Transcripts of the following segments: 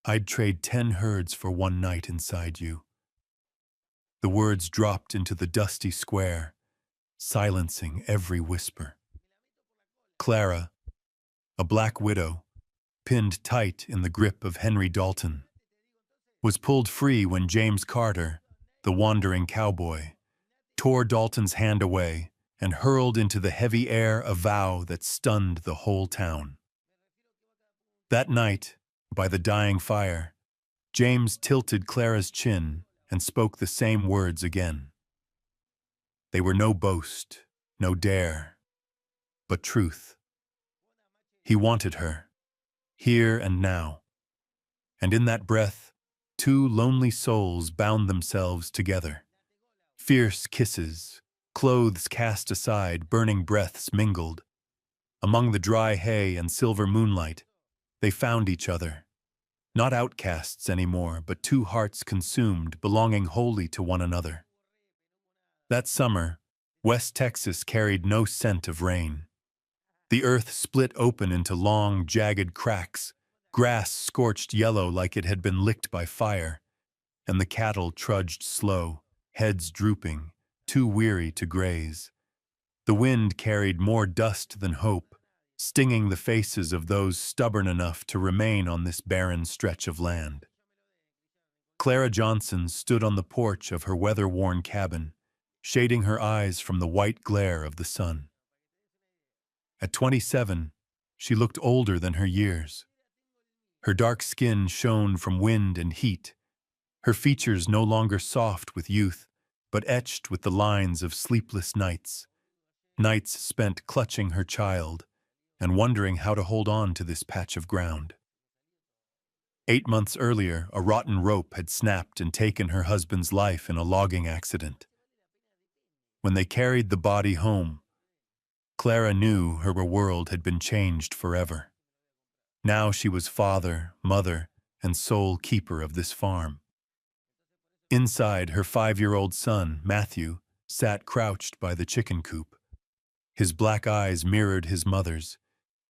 I'd trade 10 herds for one night inside you. The words dropped into the dusty square, silencing every whisper. Clara, a black widow, pinned tight in the grip of Henry Dalton, was pulled free when James Carter, the wandering cowboy, tore Dalton's hand away and hurled into the heavy air a vow that stunned the whole town. That night, by the dying fire, James tilted Clara's chin and spoke the same words again. They were no boast, no dare, but truth. He wanted her, here and now. And in that breath, two lonely souls bound themselves together. Fierce kisses, clothes cast aside, burning breaths mingled. Among the dry hay and silver moonlight, they found each other. Not outcasts anymore, but two hearts consumed, belonging wholly to one another. That summer, West Texas carried no scent of rain. The earth split open into long, jagged cracks, grass scorched yellow like it had been licked by fire, and the cattle trudged slow, heads drooping, too weary to graze. The wind carried more dust than hope, stinging the faces of those stubborn enough to remain on this barren stretch of land. Clara Johnson stood on the porch of her weather-worn cabin, shading her eyes from the white glare of the sun. At 27, she looked older than her years. Her dark skin shone from wind and heat, her features no longer soft with youth, but etched with the lines of sleepless nights. Nights spent clutching her child and wondering how to hold on to this patch of ground. 8 months earlier, a rotten rope had snapped and taken her husband's life in a logging accident. When they carried the body home, Clara knew her world had been changed forever. Now she was father, mother, and sole keeper of this farm. Inside, her 5-year-old son, Matthew, sat crouched by the chicken coop. His black eyes mirrored his mother's,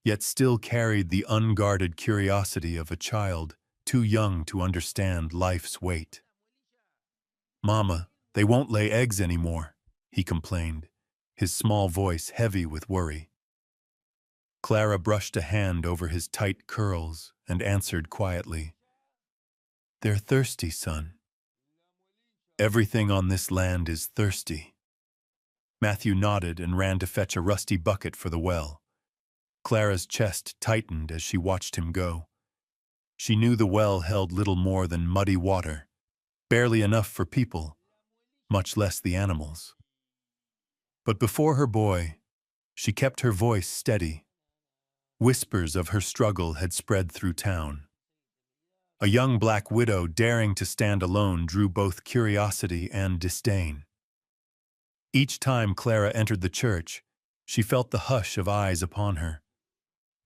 yet still carried the unguarded curiosity of a child too young to understand life's weight. "Mama, they won't lay eggs anymore," he complained, his small voice heavy with worry. Clara brushed a hand over his tight curls and answered quietly, "They're thirsty, son." "Everything on this land is thirsty." Matthew nodded and ran to fetch a rusty bucket for the well. Clara's chest tightened as she watched him go. She knew the well held little more than muddy water, barely enough for people, much less the animals. But before her boy, she kept her voice steady. Whispers of her struggle had spread through town. A young black widow daring to stand alone drew both curiosity and disdain. Each time Clara entered the church, she felt the hush of eyes upon her.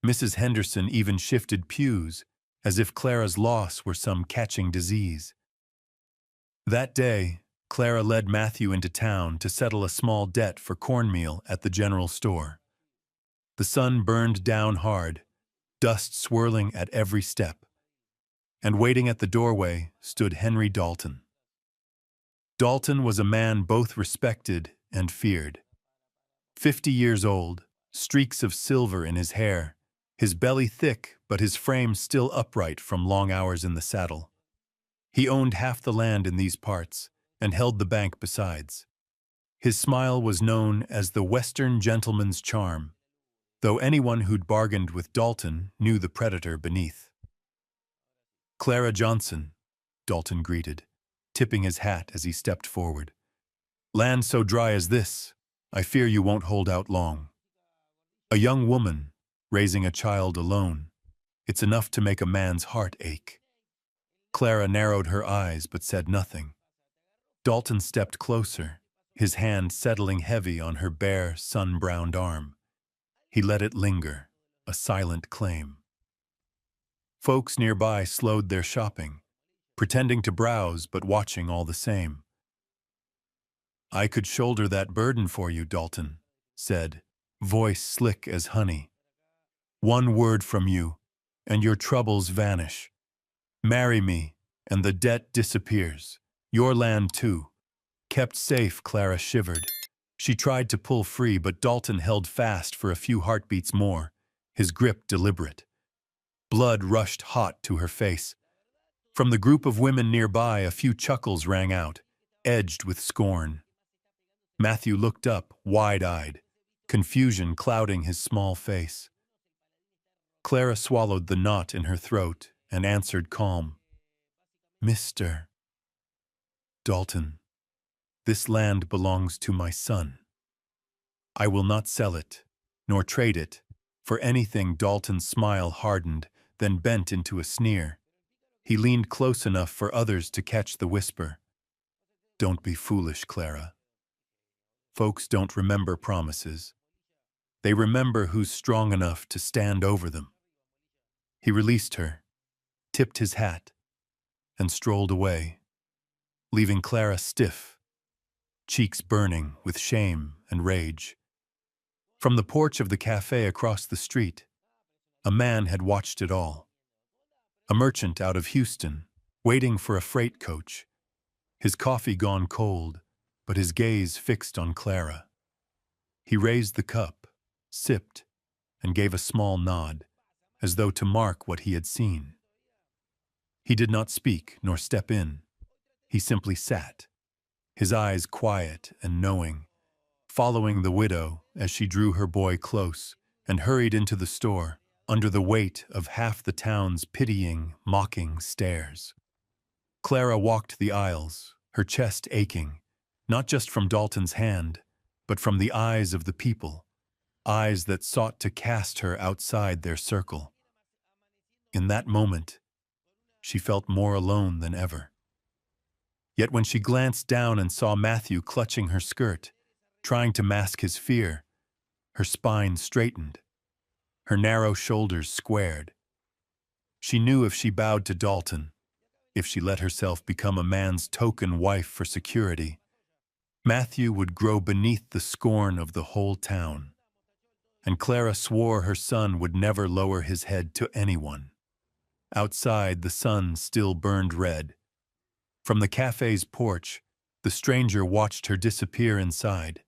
Mrs. Henderson even shifted pews, as if Clara's loss were some catching disease. That day, Clara led Matthew into town to settle a small debt for cornmeal at the general store. The sun burned down hard, dust swirling at every step. And waiting at the doorway stood Henry Dalton. Dalton was a man both respected and feared. 50 years old, streaks of silver in his hair, his belly thick but his frame still upright from long hours in the saddle. He owned half the land in these parts and held the bank besides. His smile was known as the Western gentleman's charm, though anyone who'd bargained with Dalton knew the predator beneath. "Clara Johnson," Dalton greeted, tipping his hat as he stepped forward. "Land so dry as this, I fear you won't hold out long. A young woman, raising a child alone, it's enough to make a man's heart ache." Clara narrowed her eyes but said nothing. Dalton stepped closer, his hand settling heavy on her bare, sun-browned arm. He let it linger, a silent claim. Folks nearby slowed their shopping, pretending to browse but watching all the same. "I could shoulder that burden for you," Dalton said, voice slick as honey. "One word from you, and your troubles vanish." Marry me, and the debt disappears. Your land, too. Kept safe, Clara shivered. She tried to pull free, but Dalton held fast for a few heartbeats more, his grip deliberate. Blood rushed hot to her face. From the group of women nearby, a few chuckles rang out, edged with scorn. Matthew looked up, wide-eyed, confusion clouding his small face. Clara swallowed the knot in her throat and answered calm. Mr. Dalton, this land belongs to my son. I will not sell it, nor trade it, for anything. Dalton's smile hardened, then bent into a sneer. He leaned close enough for others to catch the whisper. Don't be foolish, Clara. Folks don't remember promises. They remember who's strong enough to stand over them. He released her, tipped his hat, and strolled away, leaving Clara stiff, cheeks burning with shame and rage. From the porch of the cafe across the street, a man had watched it all. A merchant out of Houston, waiting for a freight coach, his coffee gone cold, but his gaze fixed on Clara. He raised the cup, sipped, and gave a small nod, as though to mark what he had seen. He did not speak nor step in. He simply sat, his eyes quiet and knowing, following the widow as she drew her boy close and hurried into the store under the weight of half the town's pitying, mocking stares. Clara walked the aisles, her chest aching, not just from Dalton's hand, but from the eyes of the people, eyes that sought to cast her outside their circle. In that moment, she felt more alone than ever. Yet when she glanced down and saw Matthew clutching her skirt, trying to mask his fear, her spine straightened, her narrow shoulders squared. She knew if she bowed to Dalton, if she let herself become a man's token wife for security, Matthew would grow beneath the scorn of the whole town. And Clara swore her son would never lower his head to anyone. Outside, the sun still burned red. From the cafe's porch, the stranger watched her disappear inside,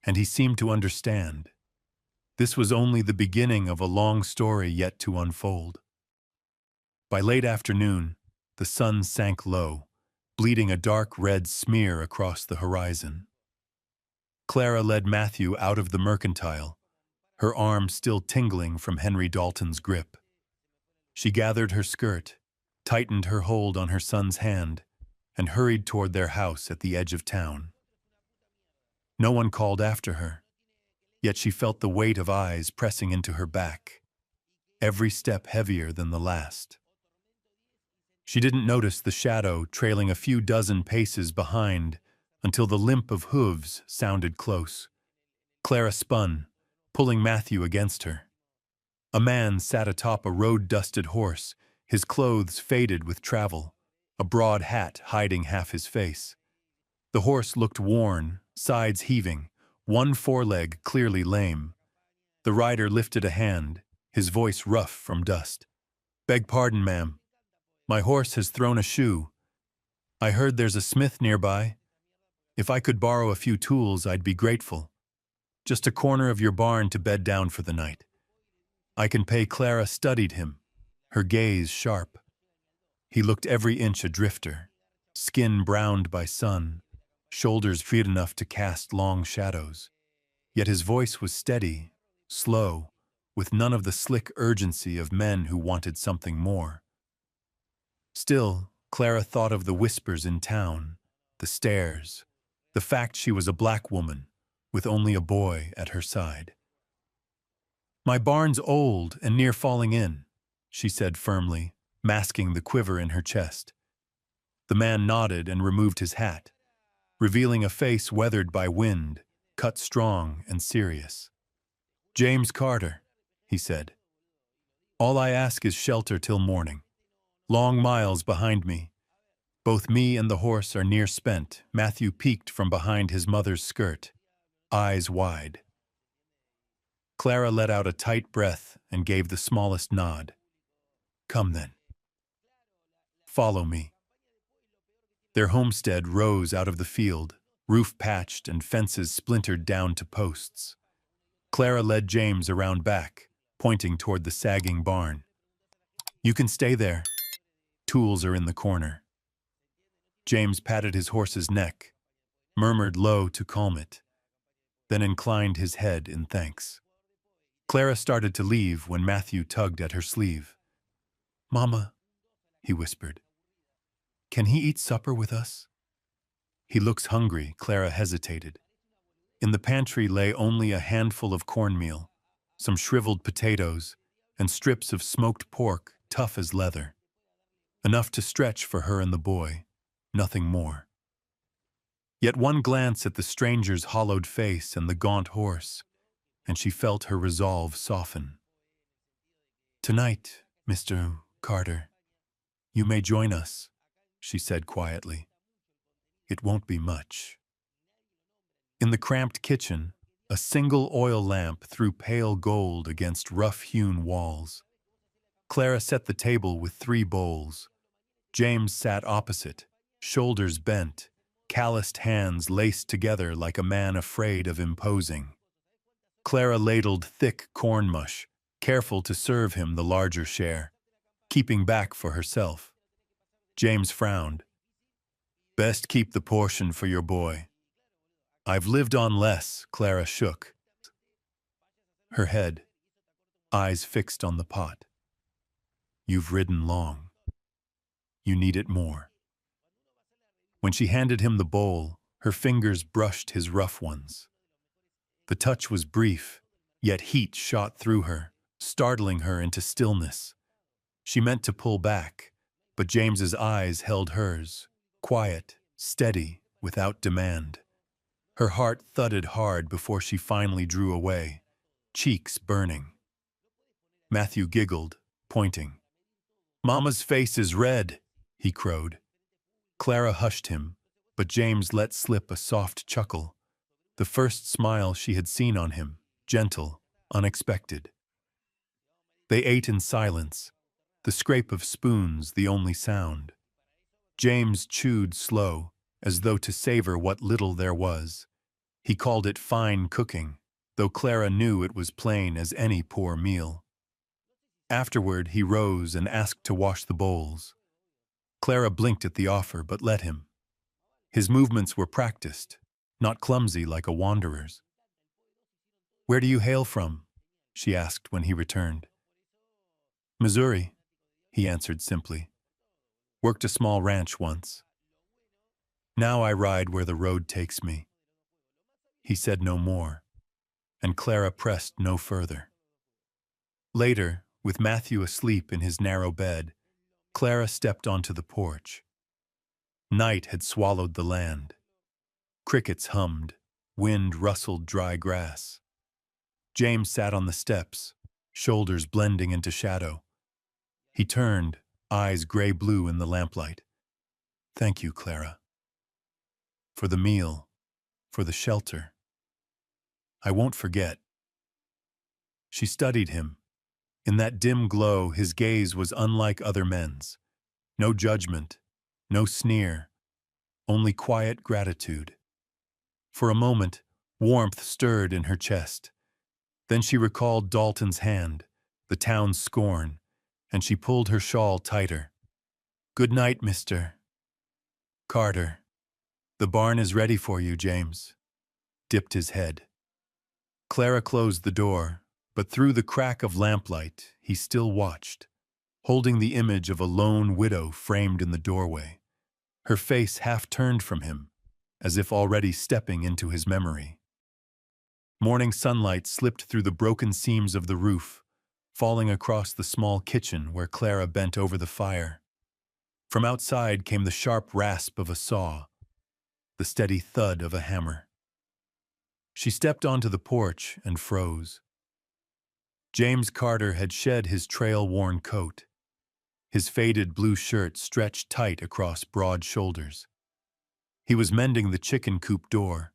and he seemed to understand. This was only the beginning of a long story yet to unfold. By late afternoon, the sun sank low, bleeding a dark red smear across the horizon. Clara led Matthew out of the mercantile, her arm still tingling from Henry Dalton's grip. She gathered her skirt, tightened her hold on her son's hand, and hurried toward their house at the edge of town. No one called after her, yet she felt the weight of eyes pressing into her back, every step heavier than the last. She didn't notice the shadow trailing a few dozen paces behind until the limp of hooves sounded close. Clara spun, pulling Matthew against her. A man sat atop a road-dusted horse, his clothes faded with travel, a broad hat hiding half his face. The horse looked worn, sides heaving, one foreleg clearly lame. The rider lifted a hand, his voice rough from dust. "Beg pardon, ma'am. My horse has thrown a shoe. I heard there's a smith nearby. If I could borrow a few tools, I'd be grateful. Just a corner of your barn to bed down for the night." I can pay. Clara studied him, her gaze sharp. He looked every inch a drifter, skin browned by sun, shoulders free enough to cast long shadows. Yet his voice was steady, slow, with none of the slick urgency of men who wanted something more. Still, Clara thought of the whispers in town, the stares, the fact she was a black woman with only a boy at her side. "My barn's old and near falling in," she said firmly, masking the quiver in her chest. The man nodded and removed his hat, revealing a face weathered by wind, cut strong and serious. "James Carter," he said. "All I ask is shelter till morning. Long miles behind me. Both me and the horse are near spent." Matthew peeked from behind his mother's skirt, eyes wide. Clara let out a tight breath and gave the smallest nod. "Come then." Follow me." Their homestead rose out of the field, roof patched and fences splintered down to posts. Clara led James around back, pointing toward the sagging barn. "You can stay there. Tools are in the corner." James patted his horse's neck, murmured low to calm it, then inclined his head in thanks. Clara started to leave when Matthew tugged at her sleeve. "Mama," he whispered, "can he eat supper with us?" "He looks hungry," Clara hesitated. In the pantry lay only a handful of cornmeal, some shriveled potatoes, and strips of smoked pork tough as leather. Enough to stretch for her and the boy, nothing more. Yet one glance at the stranger's hollowed face and the gaunt horse, and she felt her resolve soften. "Tonight, Mr. Carter, you may join us," she said quietly. "It won't be much." In the cramped kitchen, a single oil lamp threw pale gold against rough-hewn walls. Clara set the table with 3 bowls. James sat opposite, shoulders bent, calloused hands laced together like a man afraid of imposing. Clara ladled thick corn mush, careful to serve him the larger share, keeping back for herself. James frowned. "Best keep the portion for your boy." "I've lived on less," Clara shook her head, eyes fixed on the pot. "You've ridden long. You need it more." When she handed him the bowl, her fingers brushed his rough ones. The touch was brief, yet heat shot through her, startling her into stillness. She meant to pull back, but James's eyes held hers, quiet, steady, without demand. Her heart thudded hard before she finally drew away, cheeks burning. Matthew giggled, pointing. "Mama's face is red," he crowed. Clara hushed him, but James let slip a soft chuckle, the first smile she had seen on him, gentle, unexpected. They ate in silence, the scrape of spoons the only sound. James chewed slow, as though to savor what little there was. He called it fine cooking, though Clara knew it was plain as any poor meal. Afterward, he rose and asked to wash the bowls. Clara blinked at the offer, but let him. His movements were practiced, not clumsy like a wanderer's. "Where do you hail from?" she asked when he returned. "Missouri," he answered simply. "Worked a small ranch once. Now I ride where the road takes me." He said no more, and Clara pressed no further. Later, with Matthew asleep in his narrow bed, Clara stepped onto the porch. Night had swallowed the land. Crickets hummed, wind rustled dry grass. James sat on the steps, shoulders blending into shadow. He turned, eyes gray-blue in the lamplight. "Thank you, Clara. For the meal, for the shelter. I won't forget." She studied him. In that dim glow, his gaze was unlike other men's. No judgment, no sneer, only quiet gratitude. For a moment, warmth stirred in her chest. Then she recalled Dalton's hand, the town's scorn, and she pulled her shawl tighter. "Good night, Mr. Carter. The barn is ready for you, James." Dipped his head. Clara closed the door, but through the crack of lamplight, he still watched, holding the image of a lone widow framed in the doorway, her face half turned from him, as if already stepping into his memory. Morning sunlight slipped through the broken seams of the roof, falling across the small kitchen where Clara bent over the fire. From outside came the sharp rasp of a saw, the steady thud of a hammer. She stepped onto the porch and froze. James Carter had shed his trail-worn coat. His faded blue shirt stretched tight across broad shoulders. He was mending the chicken coop door,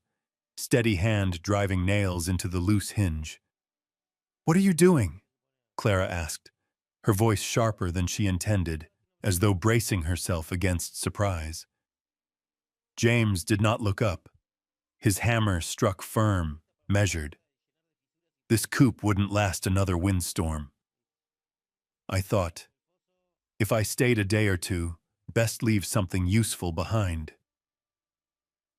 steady hand driving nails into the loose hinge. "What are you doing?" Clara asked, her voice sharper than she intended, as though bracing herself against surprise. James did not look up. His hammer struck firm, measured. This coup wouldn't last another windstorm. I thought, if I stayed a day or two, best leave something useful behind.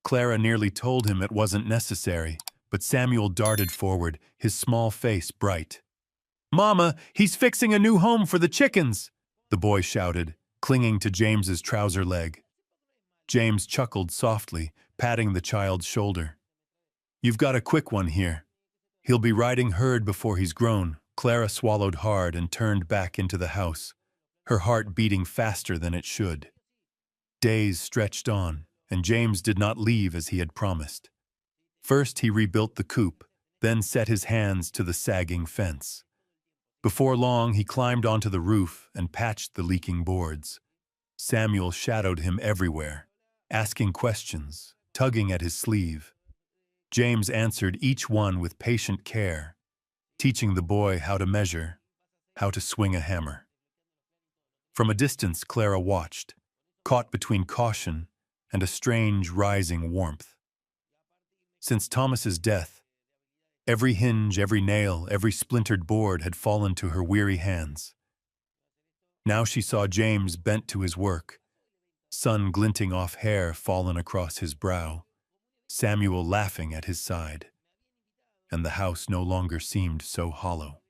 Clara nearly told him it wasn't necessary, but Samuel darted forward, his small face bright. "Mama, he's fixing a new home for the chickens!" the boy shouted, clinging to James's trouser leg. James chuckled softly, patting the child's shoulder. "You've got a quick one here. He'll be riding herd before he's grown." Clara swallowed hard and turned back into the house, her heart beating faster than it should. Days stretched on, and James did not leave as he had promised. First he rebuilt the coop, then set his hands to the sagging fence. Before long he climbed onto the roof and patched the leaking boards. Samuel shadowed him everywhere, asking questions, tugging at his sleeve. James answered each one with patient care, teaching the boy how to measure, how to swing a hammer. From a distance Clara watched, caught between caution and a strange rising warmth. Since Thomas's death, every hinge, every nail, every splintered board had fallen to her weary hands. Now she saw James bent to his work, sun glinting off hair fallen across his brow, Samuel laughing at his side, and the house no longer seemed so hollow.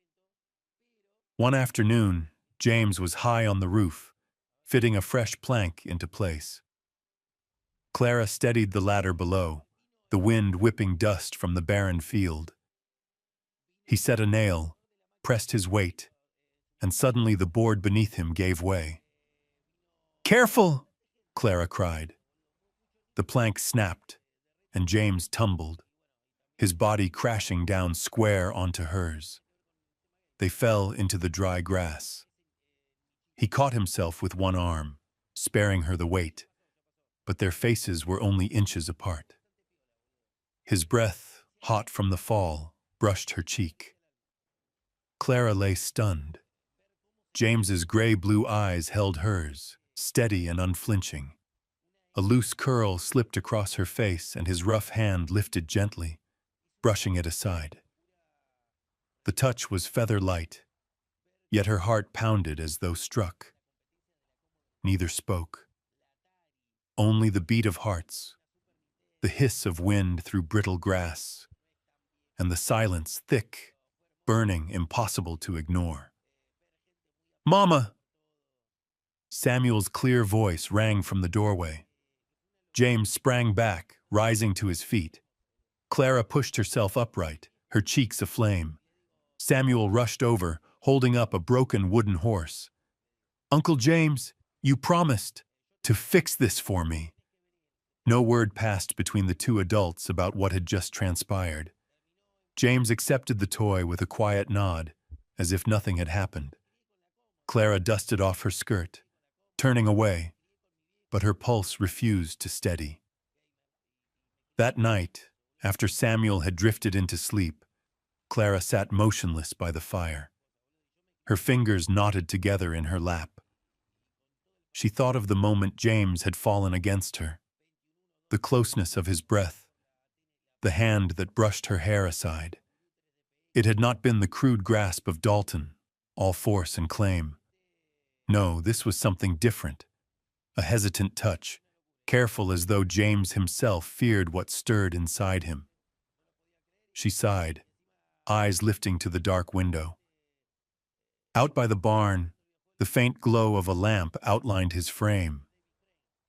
One afternoon, James was high on the roof, fitting a fresh plank into place. Clara steadied the ladder below, the wind whipping dust from the barren field. He set a nail, pressed his weight, and suddenly the board beneath him gave way. "Careful!" Clara cried. The plank snapped, and James tumbled, his body crashing down square onto hers. They fell into the dry grass. He caught himself with one arm, sparing her the weight, but their faces were only inches apart. His breath, hot from the fall, brushed her cheek. Clara lay stunned. James's gray-blue eyes held hers, steady and unflinching. A loose curl slipped across her face and his rough hand lifted gently, brushing it aside. The touch was feather-light, yet her heart pounded as though struck. Neither spoke. Only the beat of hearts, the hiss of wind through brittle grass, and the silence thick, burning, impossible to ignore. "Mama!" Samuel's clear voice rang from the doorway. James sprang back, rising to his feet. Clara pushed herself upright, her cheeks aflame. Samuel rushed over, holding up a broken wooden horse. "Uncle James, you promised to fix this for me." No word passed between the two adults about what had just transpired. James accepted the toy with a quiet nod, as if nothing had happened. Clara dusted off her skirt, turning away, but her pulse refused to steady. That night, after Samuel had drifted into sleep, Clara sat motionless by the fire. Her fingers knotted together in her lap. She thought of the moment James had fallen against her, the closeness of his breath, the hand that brushed her hair aside. It had not been the crude grasp of Dalton, all force and claim. No, this was something different, a hesitant touch, careful as though James himself feared what stirred inside him. She sighed, eyes lifting to the dark window. Out by the barn, the faint glow of a lamp outlined his frame.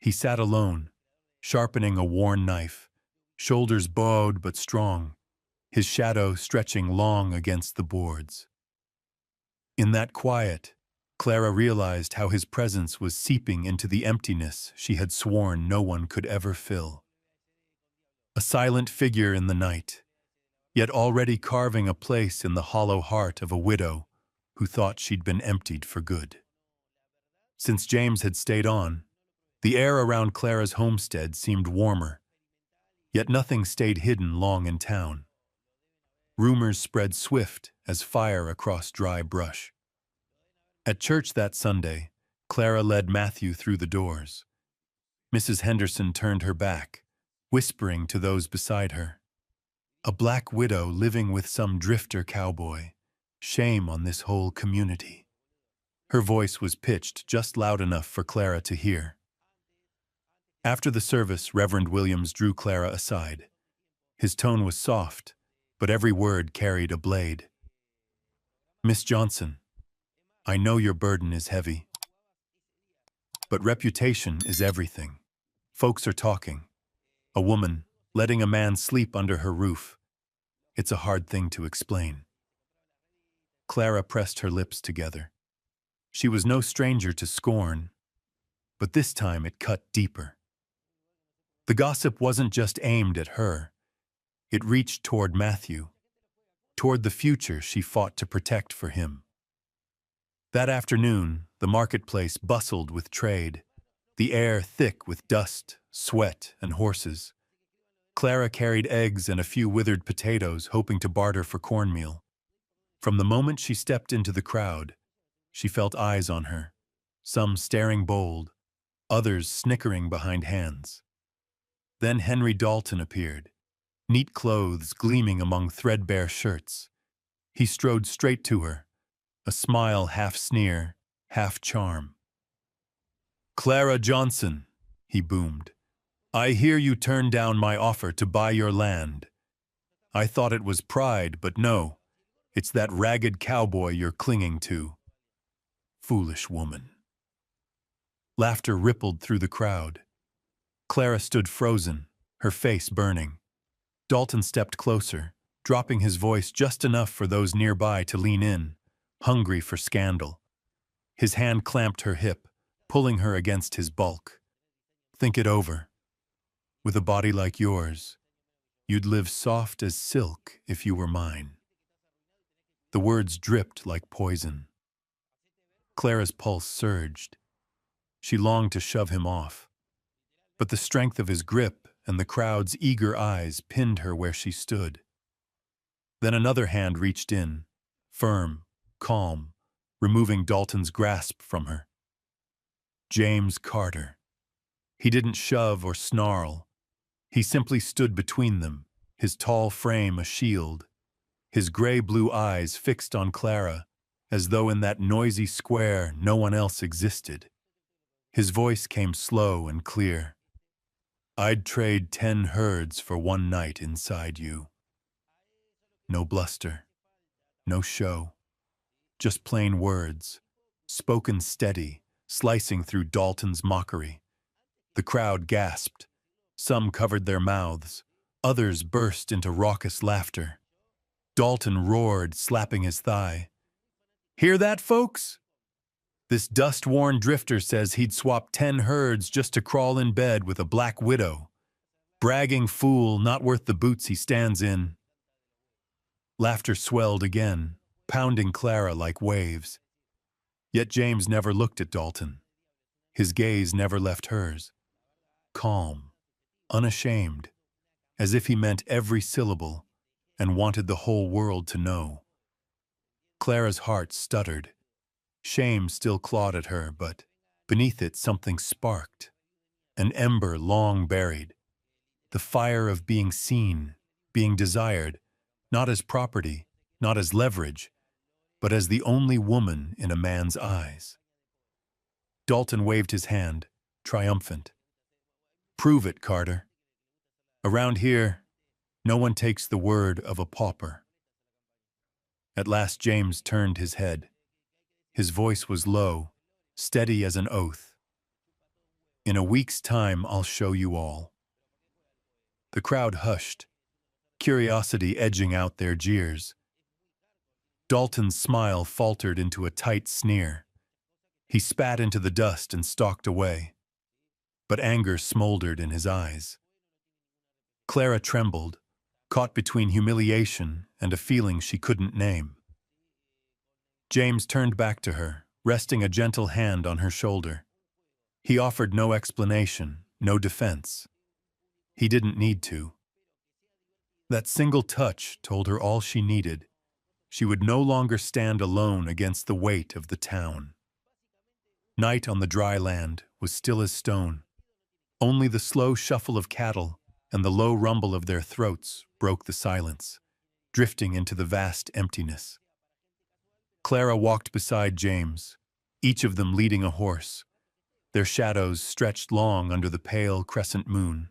He sat alone, sharpening a worn knife, shoulders bowed but strong, his shadow stretching long against the boards. In that quiet, Clara realized how his presence was seeping into the emptiness she had sworn no one could ever fill. A silent figure in the night, yet already carving a place in the hollow heart of a widow who thought she'd been emptied for good. Since James had stayed on, the air around Clara's homestead seemed warmer, yet nothing stayed hidden long in town. Rumors spread swift as fire across dry brush. At church that Sunday, Clara led Matthew through the doors. Mrs. Henderson turned her back, whispering to those beside her. A black widow living with some drifter cowboy. Shame on this whole community. Her voice was pitched just loud enough for Clara to hear. After the service, Reverend Williams drew Clara aside. His tone was soft, but every word carried a blade. Miss Johnson, I know your burden is heavy, but reputation is everything. Folks are talking. A woman letting a man sleep under her roof. It's a hard thing to explain. Clara pressed her lips together. She was no stranger to scorn, but this time it cut deeper. The gossip wasn't just aimed at her. It reached toward Matthew, toward the future she fought to protect for him. That afternoon, the marketplace bustled with trade, the air thick with dust, sweat, and horses. Clara carried eggs and a few withered potatoes, hoping to barter for cornmeal. From the moment she stepped into the crowd, she felt eyes on her, some staring bold, others snickering behind hands. Then Henry Dalton appeared, neat clothes gleaming among threadbare shirts. He strode straight to her, a smile half sneer, half charm. Clara Johnson, he boomed, I hear you turned down my offer to buy your land. I thought it was pride, but no, it's that ragged cowboy you're clinging to. Foolish woman. Laughter rippled through the crowd. Clara stood frozen, her face burning. Dalton stepped closer, dropping his voice just enough for those nearby to lean in, hungry for scandal. His hand clamped her hip, pulling her against his bulk. Think it over. With a body like yours, you'd live soft as silk if you were mine. The words dripped like poison. Clara's pulse surged. She longed to shove him off, but the strength of his grip and the crowd's eager eyes pinned her where she stood. Then another hand reached in, firm, calm, removing Dalton's grasp from her. James Carter. He didn't shove or snarl. He simply stood between them, his tall frame a shield, his gray-blue eyes fixed on Clara, as though in that noisy square no one else existed. His voice came slow and clear. I'd trade 10 herds for one night inside you. No bluster, no show, just plain words, spoken steady, slicing through Dalton's mockery. The crowd gasped. Some covered their mouths, others burst into raucous laughter. Dalton roared, slapping his thigh. Hear that, folks? This dust-worn drifter says he'd swap 10 herds just to crawl in bed with a black widow. Bragging fool, not worth the boots he stands in. Laughter swelled again, pounding Clara like waves. Yet James never looked at Dalton. His gaze never left hers. Calm, unashamed, as if he meant every syllable and wanted the whole world to know. Clara's heart stuttered. Shame still clawed at her, but beneath it something sparked. An ember long buried. The fire of being seen, being desired, not as property, not as leverage, but as the only woman in a man's eyes. Dalton waved his hand, triumphant. Prove it, Carter. Around here, no one takes the word of a pauper. At last James turned his head. His voice was low, steady as an oath. In a week's time, I'll show you all. The crowd hushed, curiosity edging out their jeers. Dalton's smile faltered into a tight sneer. He spat into the dust and stalked away, but anger smoldered in his eyes. Clara trembled, caught between humiliation and a feeling she couldn't name. James turned back to her, resting a gentle hand on her shoulder. He offered no explanation, no defense. He didn't need to. That single touch told her all she needed. She would no longer stand alone against the weight of the town. Night on the dry land was still as stone. Only the slow shuffle of cattle and the low rumble of their throats broke the silence, drifting into the vast emptiness. Clara walked beside James, each of them leading a horse, their shadows stretched long under the pale crescent moon.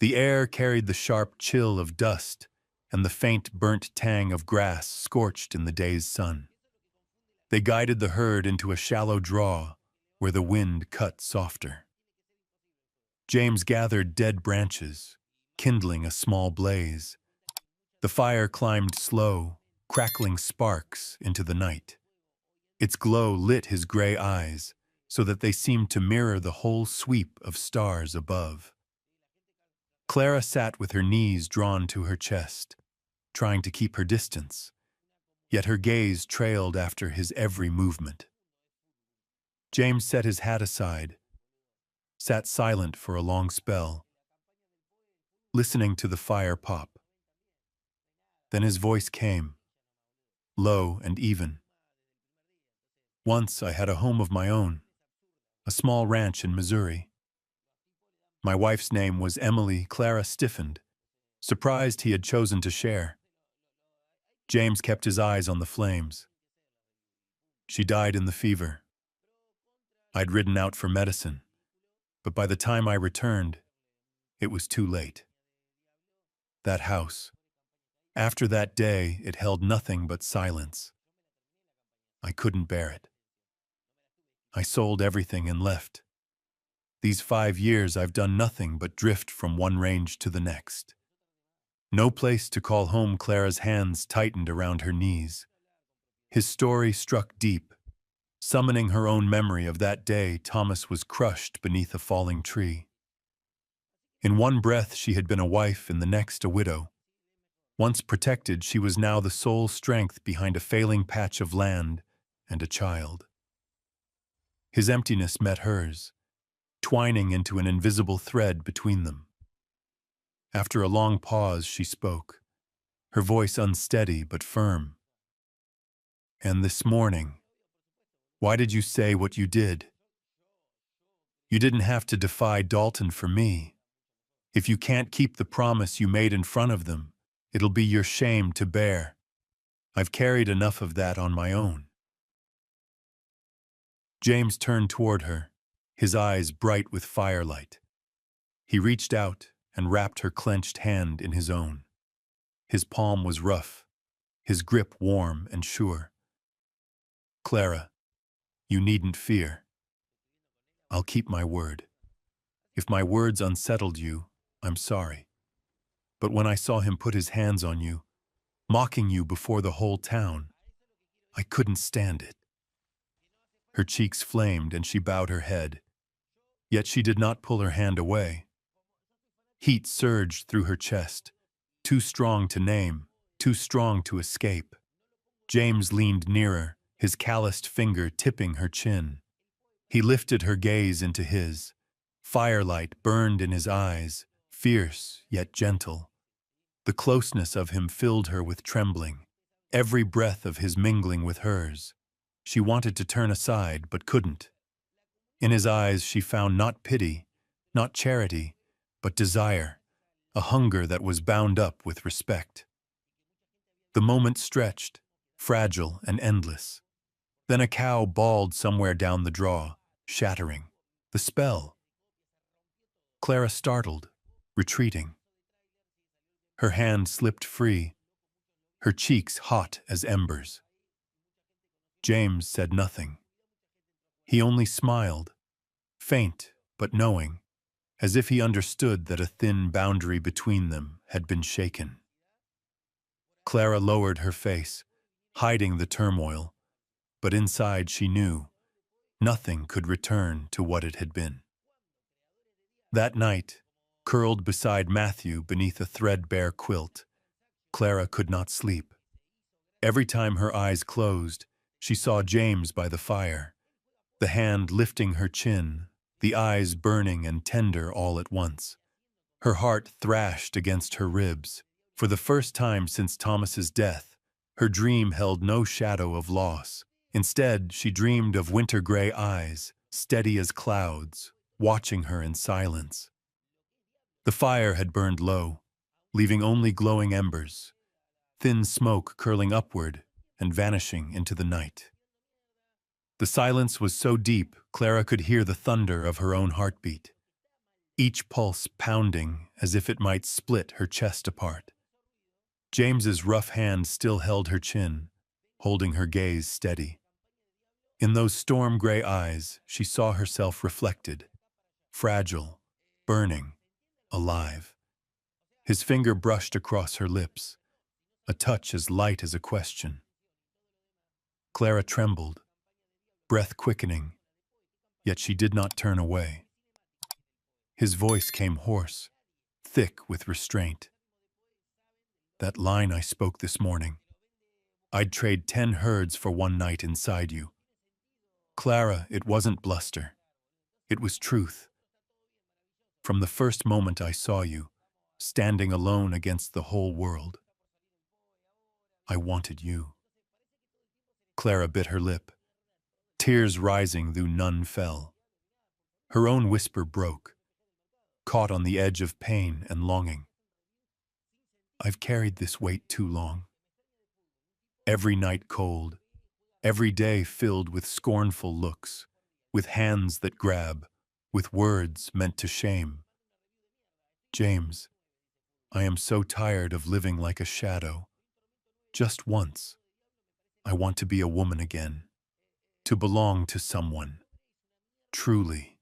The air carried the sharp chill of dust and the faint burnt tang of grass scorched in the day's sun. They guided the herd into a shallow draw where the wind cut softer. James gathered dead branches, kindling a small blaze. The fire climbed slow, crackling sparks into the night. Its glow lit his gray eyes so that they seemed to mirror the whole sweep of stars above. Clara sat with her knees drawn to her chest, trying to keep her distance, yet her gaze trailed after his every movement. James set his hat aside, sat silent for a long spell, listening to the fire pop. Then his voice came, low and even. Once I had a home of my own, a small ranch in Missouri. My wife's name was Emily. Clara stiffened, surprised he had chosen to share. James kept his eyes on the flames. She died in the fever. I'd ridden out for medicine, but by the time I returned, it was too late. That house, after that day, it held nothing but silence. I couldn't bear it. I sold everything and left. These 5 years I've done nothing but drift from one range to the next. No place to call home. Clara's hands tightened around her knees. His story struck deep, summoning her own memory of that day Thomas was crushed beneath a falling tree. In one breath she had been a wife, in the next a widow. Once protected, she was now the sole strength behind a failing patch of land and a child. His emptiness met hers, twining into an invisible thread between them. After a long pause, she spoke, her voice unsteady but firm. And this morning, why did you say what you did? You didn't have to defy Dalton for me. If you can't keep the promise you made in front of them, it'll be your shame to bear. I've carried enough of that on my own. James turned toward her, his eyes bright with firelight. He reached out and wrapped her clenched hand in his own. His palm was rough, his grip warm and sure. Clara, you needn't fear. I'll keep my word. If my words unsettled you, I'm sorry. But when I saw him put his hands on you, mocking you before the whole town, I couldn't stand it. Her cheeks flamed and she bowed her head, yet she did not pull her hand away. Heat surged through her chest, too strong to name, too strong to escape. James leaned nearer, his calloused finger tipping her chin. He lifted her gaze into his. Firelight burned in his eyes, fierce yet gentle. The closeness of him filled her with trembling, every breath of his mingling with hers. She wanted to turn aside, but couldn't. In his eyes she found not pity, not charity, but desire, a hunger that was bound up with respect. The moment stretched, fragile and endless. Then a cow bawled somewhere down the draw, shattering the spell. Clara startled, retreating. Her hand slipped free, her cheeks hot as embers. James said nothing. He only smiled, faint but knowing, as if he understood that a thin boundary between them had been shaken. Clara lowered her face, hiding the turmoil, but inside she knew nothing could return to what it had been. That night, curled beside Matthew beneath a threadbare quilt, Clara could not sleep. Every time her eyes closed, she saw James by the fire, the hand lifting her chin, the eyes burning and tender all at once. Her heart thrashed against her ribs. For the first time since Thomas's death, her dream held no shadow of loss. Instead, she dreamed of winter-gray eyes, steady as clouds, watching her in silence. The fire had burned low, leaving only glowing embers, thin smoke curling upward and vanishing into the night. The silence was so deep, Clara could hear the thunder of her own heartbeat, each pulse pounding as if it might split her chest apart. James's rough hand still held her chin, holding her gaze steady. In those storm-gray eyes, she saw herself reflected, fragile, burning, alive. His finger brushed across her lips, a touch as light as a question. Clara trembled, breath quickening, yet she did not turn away. His voice came hoarse, thick with restraint. That line I spoke this morning. I'd trade 10 herds for one night inside you. Clara, it wasn't bluster. It was truth. From the first moment I saw you, standing alone against the whole world, I wanted you. Clara bit her lip. Tears rising though none fell. Her own whisper broke, caught on the edge of pain and longing. I've carried this weight too long. Every night cold, every day filled with scornful looks, with hands that grab, with words meant to shame. James, I am so tired of living like a shadow. Just once, I want to be a woman again, to belong to someone, truly.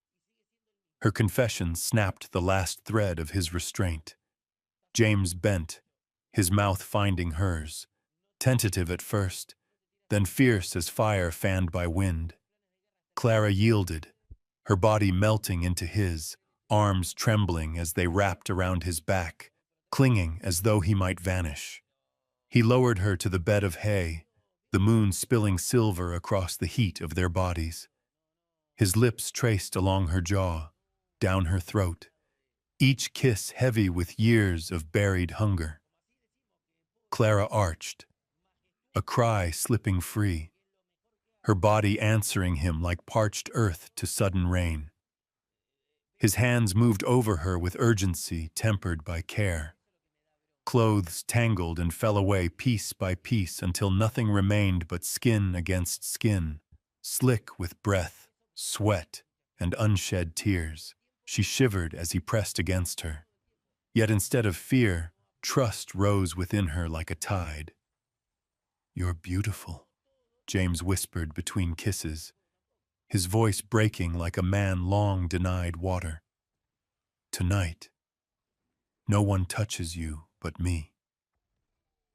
Her confession snapped the last thread of his restraint. James bent, his mouth finding hers, tentative at first, then fierce as fire fanned by wind. Clara yielded, her body melting into his, arms trembling as they wrapped around his back, clinging as though he might vanish. He lowered her to the bed of hay, the moon spilling silver across the heat of their bodies. His lips traced along her jaw, down her throat, each kiss heavy with years of buried hunger. Clara arched, a cry slipping free, her body answering him like parched earth to sudden rain. His hands moved over her with urgency tempered by care. Clothes tangled and fell away piece by piece until nothing remained but skin against skin, slick with breath, sweat, and unshed tears. She shivered as he pressed against her. Yet instead of fear, trust rose within her like a tide. You're beautiful, James whispered between kisses, his voice breaking like a man long denied water. Tonight, no one touches you but me.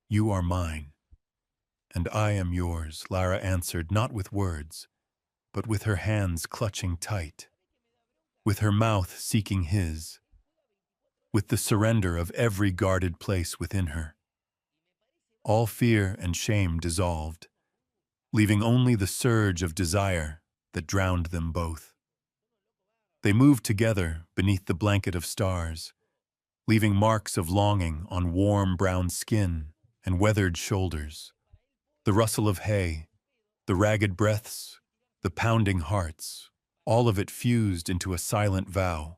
You are mine, and I am yours, Lara answered, not with words, but with her hands clutching tight, with her mouth seeking his, with the surrender of every guarded place within her. All fear and shame dissolved, leaving only the surge of desire that drowned them both. They moved together beneath the blanket of stars, leaving marks of longing on warm brown skin and weathered shoulders. The rustle of hay, the ragged breaths, the pounding hearts, all of it fused into a silent vow.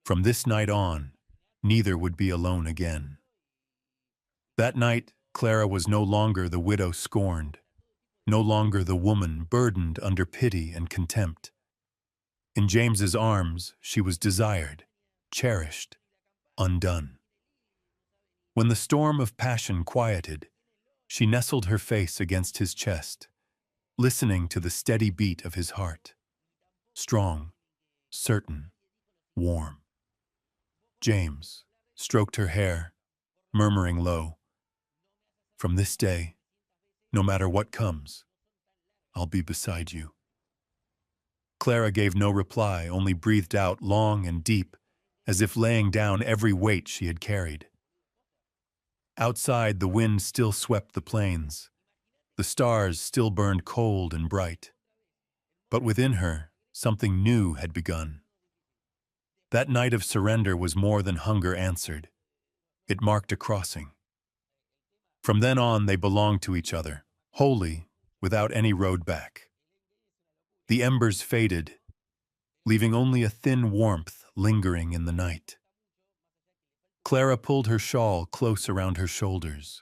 From this night on, neither would be alone again. That night, Clara was no longer the widow scorned, no longer the woman burdened under pity and contempt. In James's arms, she was desired, cherished, undone. When the storm of passion quieted, she nestled her face against his chest, listening to the steady beat of his heart. Strong, certain, warm. James stroked her hair, murmuring low, "From this day, no matter what comes, I'll be beside you." Clara gave no reply, only breathed out long and deep, as if laying down every weight she had carried. Outside, the wind still swept the plains. The stars still burned cold and bright. But within her, something new had begun. That night of surrender was more than hunger answered. It marked a crossing. From then on, they belonged to each other, wholly, without any road back. The embers faded, leaving only a thin warmth lingering in the night. Clara pulled her shawl close around her shoulders,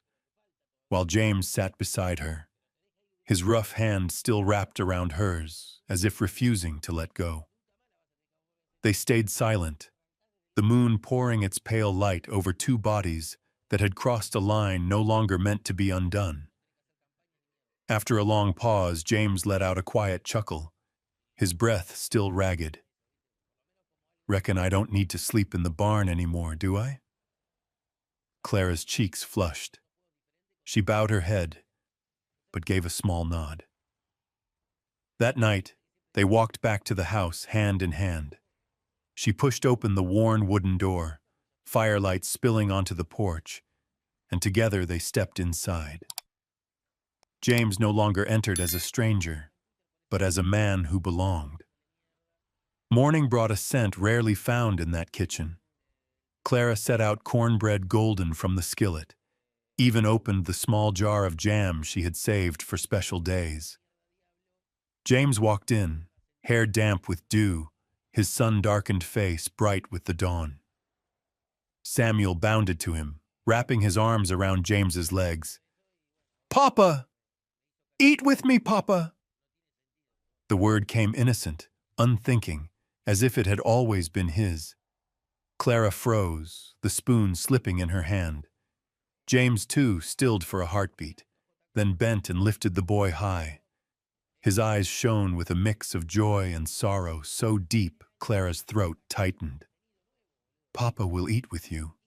while James sat beside her, his rough hand still wrapped around hers, as if refusing to let go. They stayed silent, the moon pouring its pale light over two bodies that had crossed a line no longer meant to be undone. After a long pause, James let out a quiet chuckle, his breath still ragged. "Reckon I don't need to sleep in the barn anymore, do I?" Clara's cheeks flushed. She bowed her head, but gave a small nod. That night, they walked back to the house hand in hand. She pushed open the worn wooden door, firelight spilling onto the porch, and together they stepped inside. James no longer entered as a stranger, but as a man who belonged. Morning brought a scent rarely found in that kitchen. Clara set out cornbread golden from the skillet, even opened the small jar of jam she had saved for special days. James walked in, hair damp with dew, his sun-darkened face bright with the dawn. Samuel bounded to him, wrapping his arms around James's legs. "Papa! Eat with me, Papa!" The word came innocent, unthinking, as if it had always been his. Clara froze, the spoon slipping in her hand. James, too, stilled for a heartbeat, then bent and lifted the boy high. His eyes shone with a mix of joy and sorrow so deep Clara's throat tightened. "Papa will eat with you,"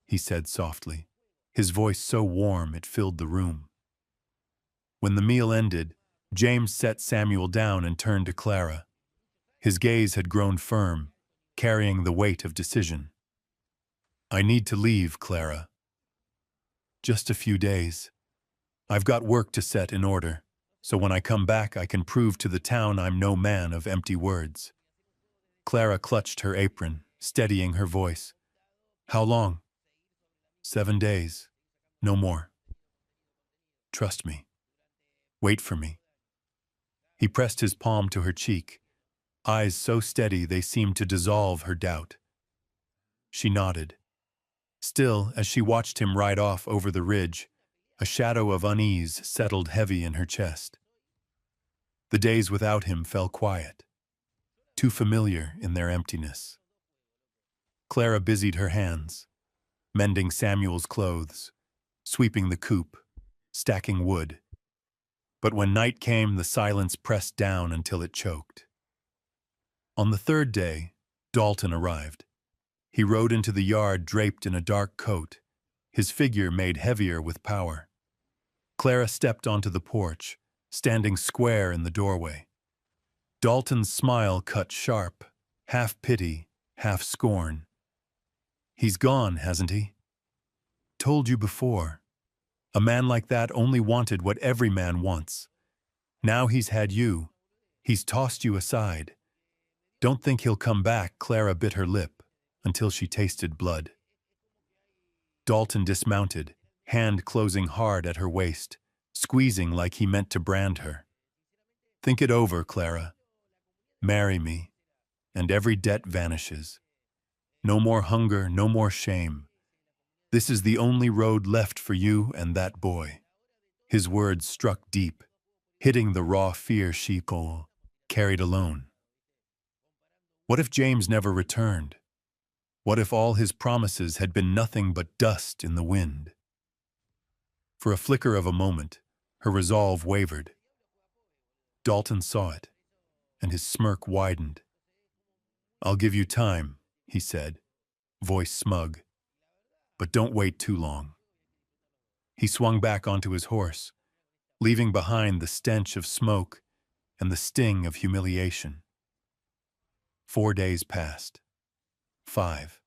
he said softly, his voice so warm it filled the room. When the meal ended, James set Samuel down and turned to Clara. His gaze had grown firm, carrying the weight of decision. "I need to leave, Clara. Just a few days. I've got work to set in order, so when I come back I can prove to the town I'm no man of empty words." Clara clutched her apron, steadying her voice. "How long?" 7 days. No more. Trust me. Wait for me." He pressed his palm to her cheek, eyes so steady they seemed to dissolve her doubt. She nodded. Still, as she watched him ride off over the ridge, a shadow of unease settled heavy in her chest. The days without him fell quiet, too familiar in their emptiness. Clara busied her hands, mending Samuel's clothes, sweeping the coop, stacking wood. But when night came, the silence pressed down until it choked. On the third day, Dalton arrived. He rode into the yard draped in a dark coat, his figure made heavier with power. Clara stepped onto the porch, standing square in the doorway. Dalton's smile cut sharp, half pity, half scorn. "He's gone, hasn't he? Told you before. A man like that only wanted what every man wants. Now he's had you. He's tossed you aside. Don't think he'll come back." Clara bit her lip until she tasted blood. Dalton dismounted, hand closing hard at her waist, squeezing like he meant to brand her. "Think it over, Clara. Marry me, and every debt vanishes. No more hunger, no more shame. This is the only road left for you and that boy." His words struck deep, hitting the raw fear she carried alone. What if James never returned? What if all his promises had been nothing but dust in the wind? For a flicker of a moment, her resolve wavered. Dalton saw it, and his smirk widened. "I'll give you time," he said, voice smug. "But don't wait too long." He swung back onto his horse, leaving behind the stench of smoke and the sting of humiliation. 4 days passed. 5.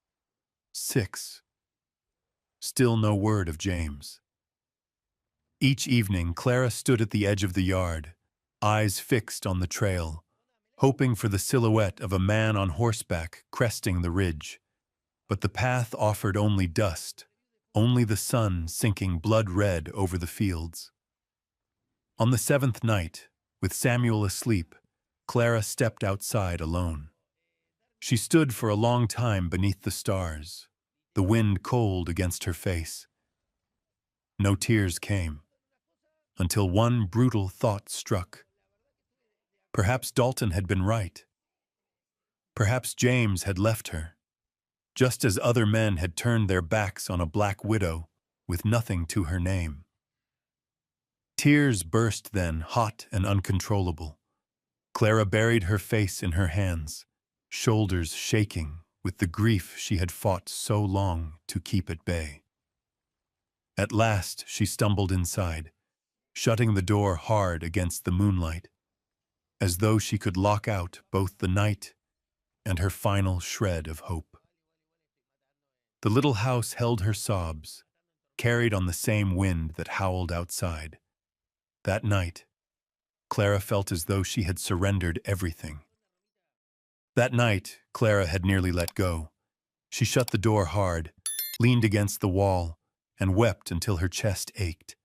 6. Still no word of James. Each evening, Clara stood at the edge of the yard, eyes fixed on the trail, hoping for the silhouette of a man on horseback cresting the ridge. But the path offered only dust, only the sun sinking blood-red over the fields. On the seventh night, with Samuel asleep, Clara stepped outside alone. She stood for a long time beneath the stars, the wind cold against her face. No tears came, until one brutal thought struck. Perhaps Dalton had been right. Perhaps James had left her, just as other men had turned their backs on a black widow with nothing to her name. Tears burst then, hot and uncontrollable. Clara buried her face in her hands, shoulders shaking with the grief she had fought so long to keep at bay. At last she stumbled inside, shutting the door hard against the moonlight, as though she could lock out both the night and her final shred of hope. The little house held her sobs, carried on the same wind that howled outside. That night, Clara felt as though she had surrendered everything. That night, Clara had nearly let go. She shut the door hard, leaned against the wall, and wept until her chest ached.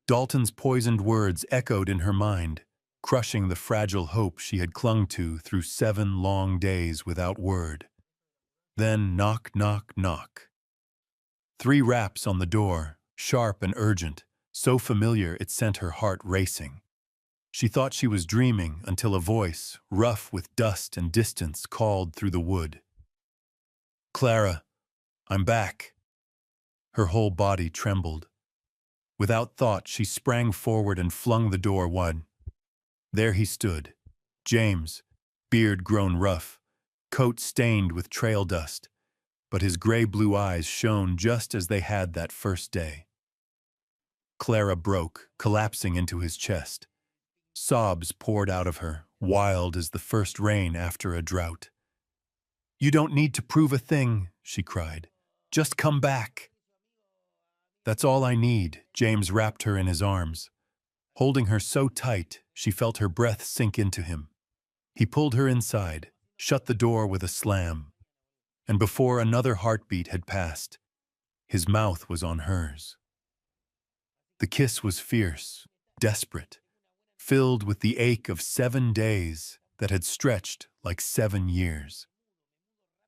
Dalton's poisoned words echoed in her mind, crushing the fragile hope she had clung to through 7 long days without word. Then knock, knock, knock. 3 raps on the door, sharp and urgent, so familiar it sent her heart racing. She thought she was dreaming until a voice, rough with dust and distance, called through the wood. "Clara, I'm back." Her whole body trembled. Without thought, she sprang forward and flung the door wide. There he stood, James, beard grown rough, coat stained with trail dust, but his gray-blue eyes shone just as they had that first day. Clara broke, collapsing into his chest. Sobs poured out of her, wild as the first rain after a drought. "You don't need to prove a thing," she cried. "Just come back." "That's all I need," James wrapped her in his arms. Holding her so tight, she felt her breath sink into him. He pulled her inside, shut the door with a slam, and before another heartbeat had passed, his mouth was on hers. The kiss was fierce, desperate, filled with the ache of 7 days that had stretched like 7 years.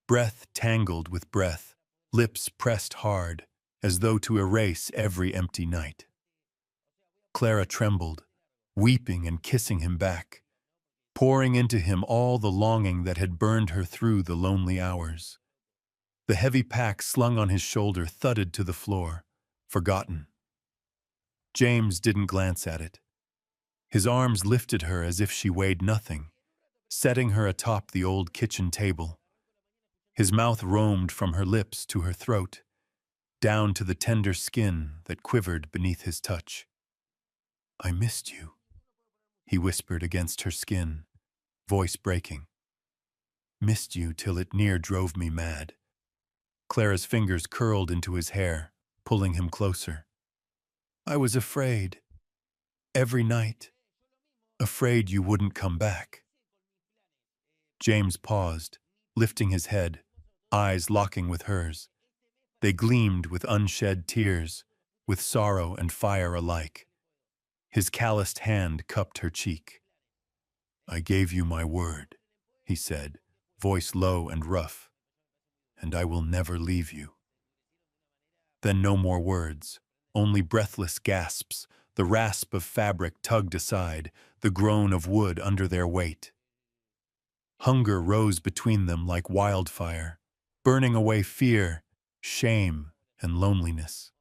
Breath tangled with breath, lips pressed hard, as though to erase every empty night. Clara trembled, weeping and kissing him back, pouring into him all the longing that had burned her through the lonely hours. The heavy pack slung on his shoulder thudded to the floor, forgotten. James didn't glance at it. His arms lifted her as if she weighed nothing, setting her atop the old kitchen table. His mouth roamed from her lips to her throat, down to the tender skin that quivered beneath his touch. "I missed you," he whispered against her skin, voice breaking. "Missed you till it near drove me mad." Clara's fingers curled into his hair, pulling him closer. "I was afraid. Every night. Afraid you wouldn't come back." James paused, lifting his head, eyes locking with hers. They gleamed with unshed tears, with sorrow and fire alike. His calloused hand cupped her cheek. "I gave you my word," he said, voice low and rough, "and I will never leave you." Then no more words, only breathless gasps, the rasp of fabric tugged aside, the groan of wood under their weight. Hunger rose between them like wildfire, burning away fear, shame, and loneliness.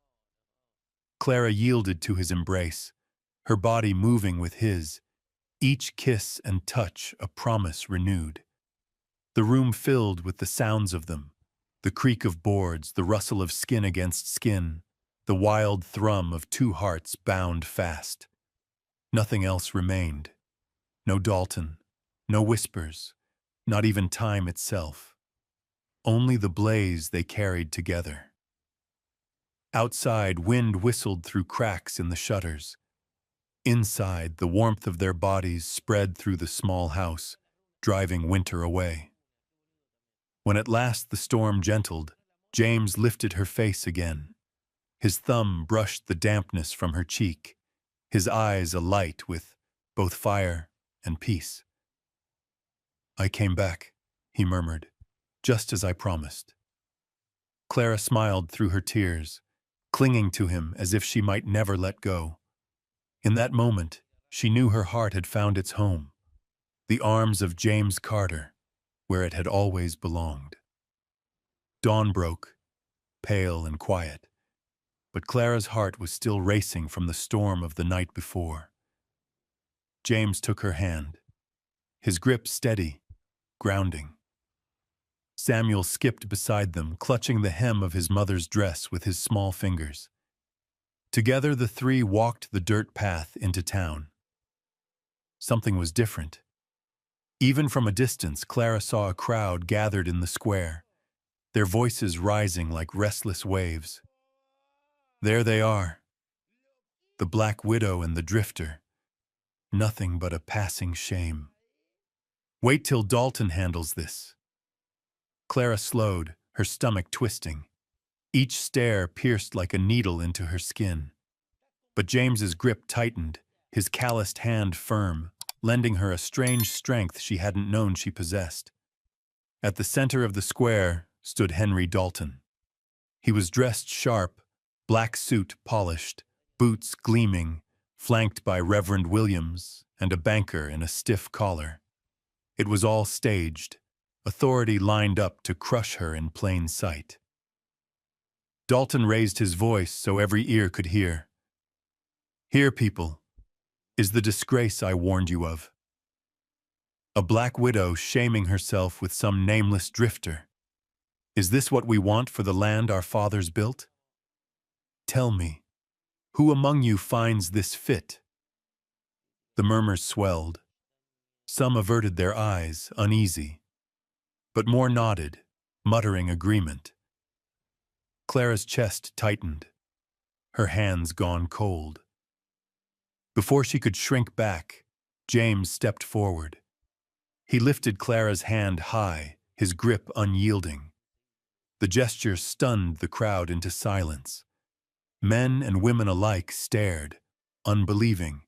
Clara yielded to his embrace, her body moving with his, each kiss and touch a promise renewed. The room filled with the sounds of them, the creak of boards, the rustle of skin against skin, the wild thrum of 2 hearts bound fast. Nothing else remained. No Dalton, no whispers, not even time itself. Only the blaze they carried together. Outside, wind whistled through cracks in the shutters. Inside, the warmth of their bodies spread through the small house, driving winter away. When at last the storm gentled, James lifted her face again. His thumb brushed the dampness from her cheek. his eyes alight with both fire and peace. "I came back," he murmured, "just as I promised." Clara smiled through her tears, clinging to him as if she might never let go. In that moment, she knew her heart had found its home, the arms of James Carter, where it had always belonged. Dawn broke, pale and quiet, but Clara's heart was still racing from the storm of the night before. James took her hand, his grip steady, grounding. Samuel skipped beside them, clutching the hem of his mother's dress with his small fingers. Together the three walked the dirt path into town. Something was different. Even from a distance, Clara saw a crowd gathered in the square, their voices rising like restless waves. There they are, the Black Widow and the Drifter, nothing but a passing shame. Wait till Dalton handles this. Clara slowed, her stomach twisting. Each stare pierced like a needle into her skin. But James's grip tightened, his calloused hand firm, lending her a strange strength she hadn't known she possessed. At the center of the square stood Henry Dalton. He was dressed sharp, black suit polished, boots gleaming, flanked by Reverend Williams and a banker in a stiff collar. It was all staged, authority lined up to crush her in plain sight. Dalton raised his voice so every ear could hear. "Here, people, is the disgrace I warned you of. A Black Widow shaming herself with some nameless drifter. Is this what we want for the land our fathers built? Tell me, who among you finds this fit?" The murmurs swelled. Some averted their eyes, uneasy, but more nodded, muttering agreement. Clara's chest tightened, her hands gone cold. Before she could shrink back, James stepped forward. He lifted Clara's hand high, his grip unyielding. The gesture stunned the crowd into silence. Men and women alike stared, unbelieving,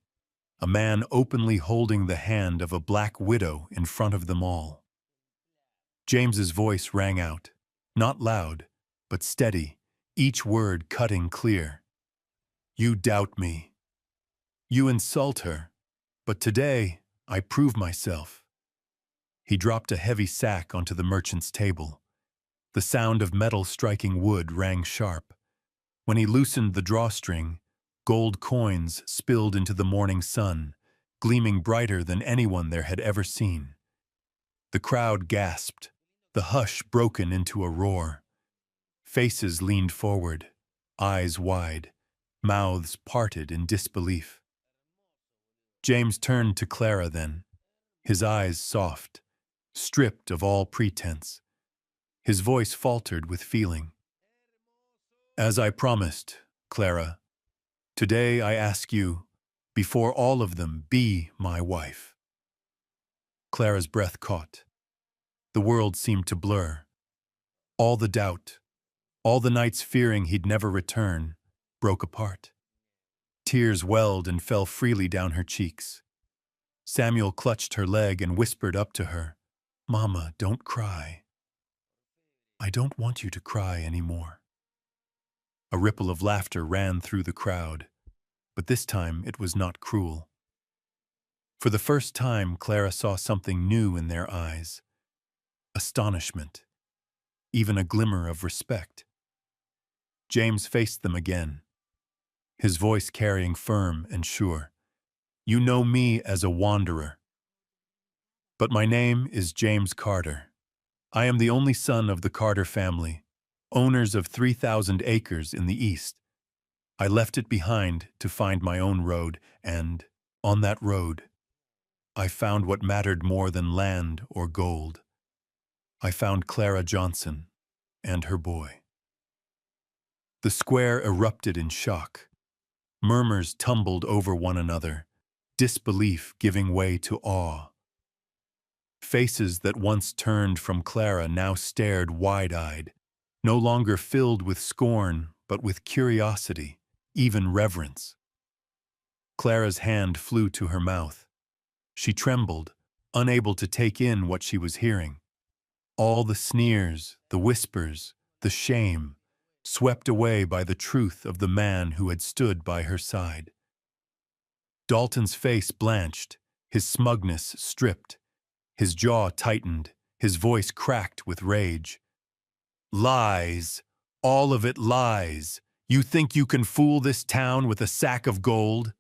a man openly holding the hand of a Black Widow in front of them all. James's voice rang out, not loud, but steady, each word cutting clear. "You doubt me. You insult her, but today I prove myself." He dropped a heavy sack onto the merchant's table. The sound of metal striking wood rang sharp. When he loosened the drawstring, gold coins spilled into the morning sun, gleaming brighter than anyone there had ever seen. The crowd gasped, the hush broken into a roar. Faces leaned forward, eyes wide, mouths parted in disbelief. James turned to Clara then, his eyes soft, stripped of all pretense. His voice faltered with feeling. "As I promised, Clara, today I ask you, before all of them, be my wife." Clara's breath caught. The world seemed to blur. All the doubt, all the nights fearing he'd never return, broke apart. Tears welled and fell freely down her cheeks. Samuel clutched her leg and whispered up to her, "Mama, don't cry. I don't want you to cry anymore." A ripple of laughter ran through the crowd, but this time it was not cruel. For the first time, Clara saw something new in their eyes. Astonishment, even a glimmer of respect. James faced them again, his voice carrying firm and sure. "You know me as a wanderer, but my name is James Carter. I am the only son of the Carter family, owners of 3,000 acres in the East. I left it behind to find my own road, and, on that road, I found what mattered more than land or gold. I found Clara Johnson and her boy." The square erupted in shock. Murmurs tumbled over one another, disbelief giving way to awe. Faces that once turned from Clara now stared wide-eyed, no longer filled with scorn, but with curiosity, even reverence. Clara's hand flew to her mouth. She trembled, unable to take in what she was hearing. All the sneers, the whispers, the shame, swept away by the truth of the man who had stood by her side. Dalton's face blanched, his smugness stripped, his jaw tightened, his voice cracked with rage. Lies! All of it lies! You think you can fool this town with a sack of gold?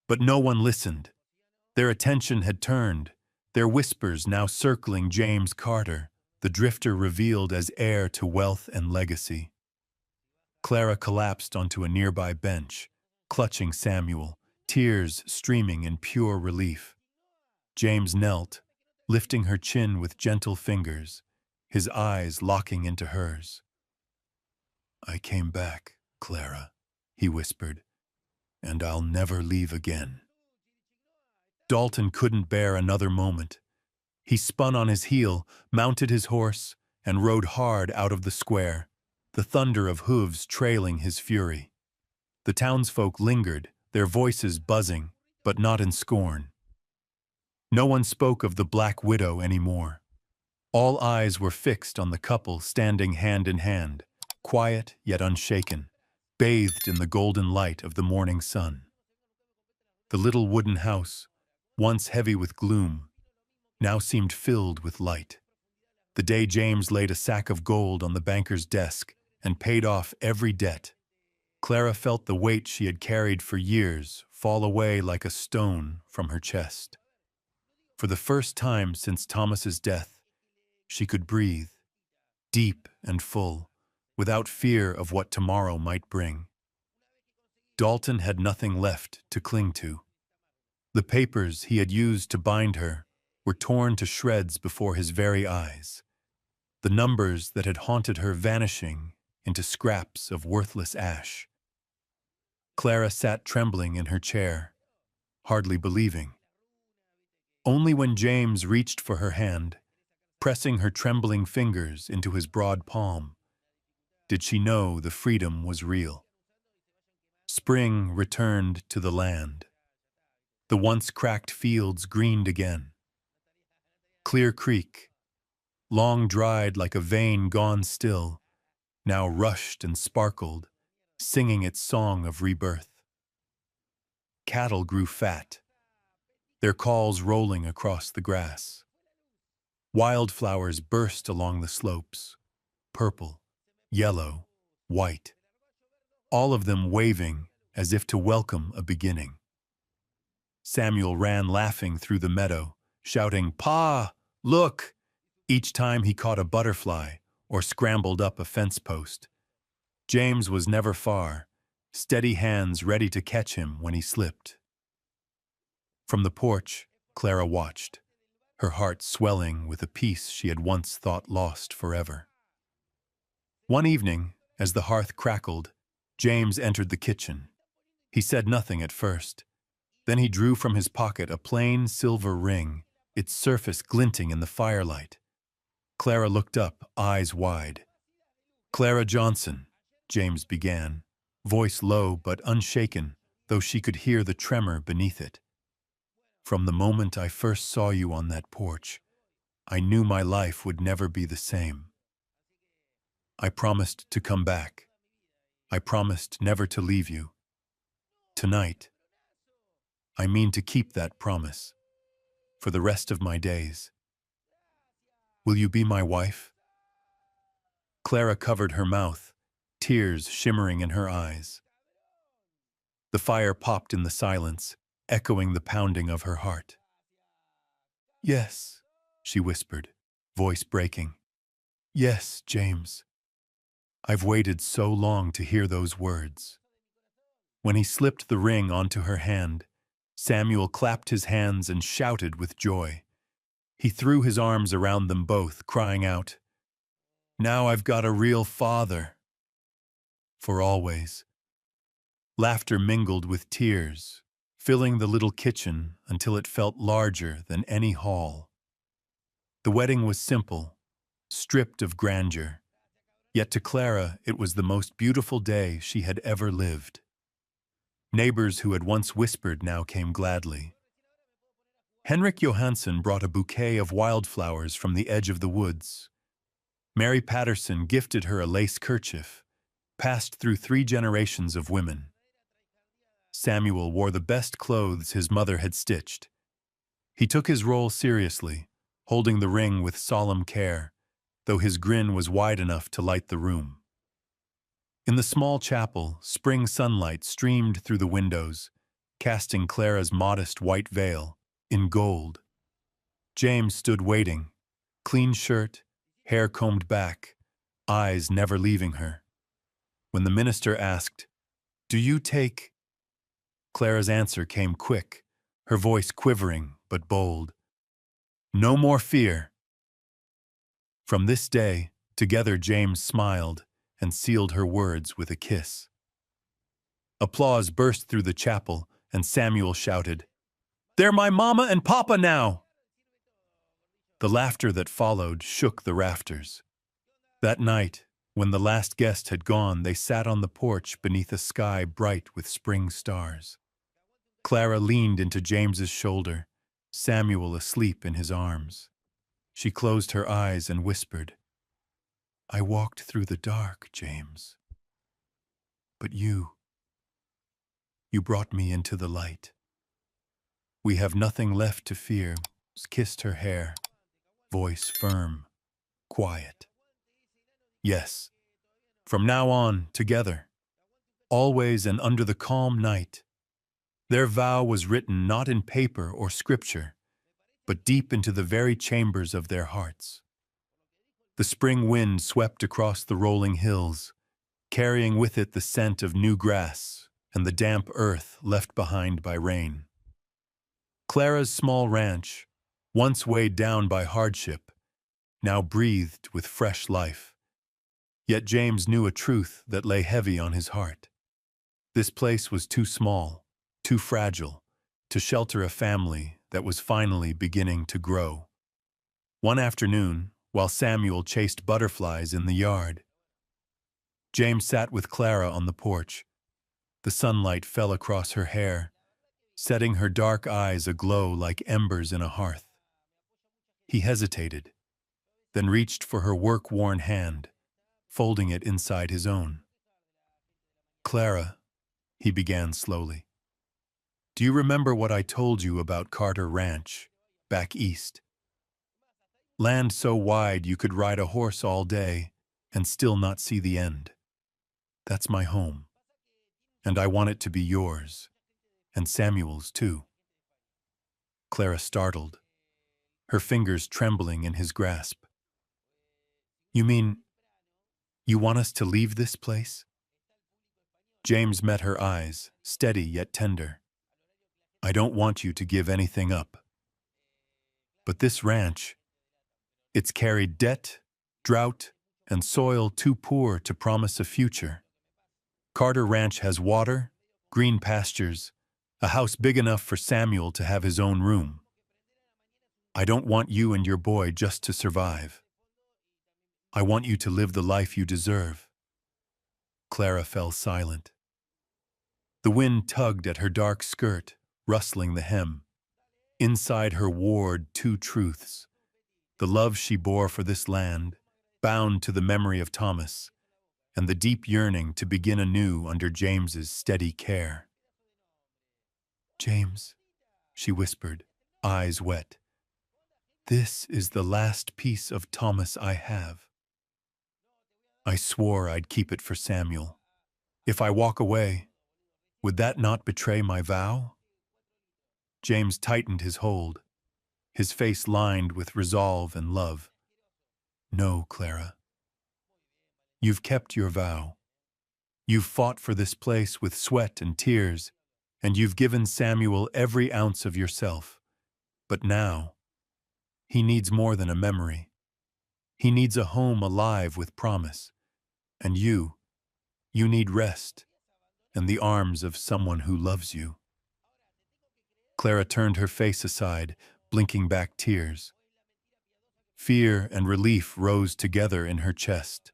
But no one listened. Their attention had turned, their whispers now circling James Carter, the drifter revealed as heir to wealth and legacy. Clara collapsed onto a nearby bench, clutching Samuel, tears streaming in pure relief. James knelt, lifting her chin with gentle fingers, his eyes locking into hers. "I came back, Clara," he whispered, "and I'll never leave again." Dalton couldn't bear another moment. He spun on his heel, mounted his horse, and rode hard out of the square, the thunder of hooves trailing his fury. The townsfolk lingered, their voices buzzing, but not in scorn. No one spoke of the Black Widow anymore. All eyes were fixed on the couple standing hand in hand, quiet yet unshaken, bathed in the golden light of the morning sun. The little wooden house, once heavy with gloom, now seemed filled with light. The day James laid a sack of gold on the banker's desk and paid off every debt, Clara felt the weight she had carried for years fall away like a stone from her chest. For the first time since Thomas's death, she could breathe, deep and full, without fear of what tomorrow might bring. Dalton had nothing left to cling to. The papers he had used to bind her were torn to shreds before his very eyes, the numbers that had haunted her vanishing into scraps of worthless ash. Clara sat trembling in her chair, hardly believing. Only when James reached for her hand, pressing her trembling fingers into his broad palm, did she know the freedom was real. Spring returned to the land. The once cracked fields greened again. Clear Creek, long dried like a vein gone still, now rushed and sparkled, singing its song of rebirth. Cattle grew fat, their calls rolling across the grass. Wildflowers burst along the slopes, purple, yellow, white, all of them waving as if to welcome a beginning. Samuel ran laughing through the meadow, shouting, "Pa, look!" each time he caught a butterfly or scrambled up a fence post. James was never far, steady hands ready to catch him when he slipped. From the porch, Clara watched, her heart swelling with a peace she had once thought lost forever. One evening, as the hearth crackled, James entered the kitchen. He said nothing at first. Then he drew from his pocket a plain silver ring, its surface glinting in the firelight. Clara looked up, eyes wide. "Clara Johnson," James began, voice low but unshaken, though she could hear the tremor beneath it. "From the moment I first saw you on that porch, I knew my life would never be the same. I promised to come back. I promised never to leave you. Tonight, I mean to keep that promise for the rest of my days. Will you be my wife?" Clara covered her mouth, tears shimmering in her eyes. The fire popped in the silence, echoing the pounding of her heart. "Yes," she whispered, voice breaking. "Yes, James. I've waited so long to hear those words." When he slipped the ring onto her hand, Samuel clapped his hands and shouted with joy. He threw his arms around them both, crying out, "Now I've got a real father." For always. Laughter mingled with tears, filling the little kitchen until it felt larger than any hall. The wedding was simple, stripped of grandeur, yet to Clara it was the most beautiful day she had ever lived. Neighbors who had once whispered now came gladly. Henrik Johansson brought a bouquet of wildflowers from the edge of the woods. Mary Patterson gifted her a lace kerchief, passed through 3 generations of women. Samuel wore the best clothes his mother had stitched. He took his role seriously, holding the ring with solemn care, though his grin was wide enough to light the room. In the small chapel, spring sunlight streamed through the windows, casting Clara's modest white veil in gold. James stood waiting, clean shirt, hair combed back, eyes never leaving her. When the minister asked, "Do you take?" Clara's answer came quick, her voice quivering but bold. "No more fear." From this day, together James smiled and sealed her words with a kiss. Applause burst through the chapel, and Samuel shouted, "They're my mama and papa now!" The laughter that followed shook the rafters. That night, when the last guest had gone, they sat on the porch beneath a sky bright with spring stars. Clara leaned into James's shoulder, Samuel asleep in his arms. She closed her eyes and whispered, "I walked through the dark, James. But you brought me into the light. We have nothing left to fear." Kissed her hair, voice firm, quiet. "Yes, from now on, together, always and under the calm night." Their vow was written not in paper or scripture, but deep into the very chambers of their hearts. The spring wind swept across the rolling hills, carrying with it the scent of new grass and the damp earth left behind by rain. Clara's small ranch, once weighed down by hardship, now breathed with fresh life. Yet James knew a truth that lay heavy on his heart. This place was too small, too fragile, to shelter a family that was finally beginning to grow. One afternoon, while Samuel chased butterflies in the yard, James sat with Clara on the porch. The sunlight fell across her hair, setting her dark eyes aglow like embers in a hearth. He hesitated, then reached for her work-worn hand, folding it inside his own. "Clara," he began slowly, "do you remember what I told you about Carter Ranch, back east? Land so wide you could ride a horse all day and still not see the end. That's my home, and I want it to be yours, and Samuel's too." Clara startled, her fingers trembling in his grasp. "You mean, you want us to leave this place?" James met her eyes, steady yet tender. "I don't want you to give anything up. But this ranch, it's carried debt, drought, and soil too poor to promise a future. Carter Ranch has water, green pastures, a house big enough for Samuel to have his own room. I don't want you and your boy just to survive. I want you to live the life you deserve." Clara fell silent. The wind tugged at her dark skirt, rustling the hem. Inside her warred 2 truths: the love she bore for this land, bound to the memory of Thomas, and the deep yearning to begin anew under James's steady care. "James," she whispered, eyes wet, "this is the last piece of Thomas I have. I swore I'd keep it for Samuel. If I walk away, would that not betray my vow?" James tightened his hold, his face lined with resolve and love. "No, Clara. You've kept your vow. You've fought for this place with sweat and tears, and you've given Samuel every ounce of yourself. But now, he needs more than a memory. He needs a home alive with promise. And you need rest and the arms of someone who loves you." Clara turned her face aside, blinking back tears. Fear and relief rose together in her chest,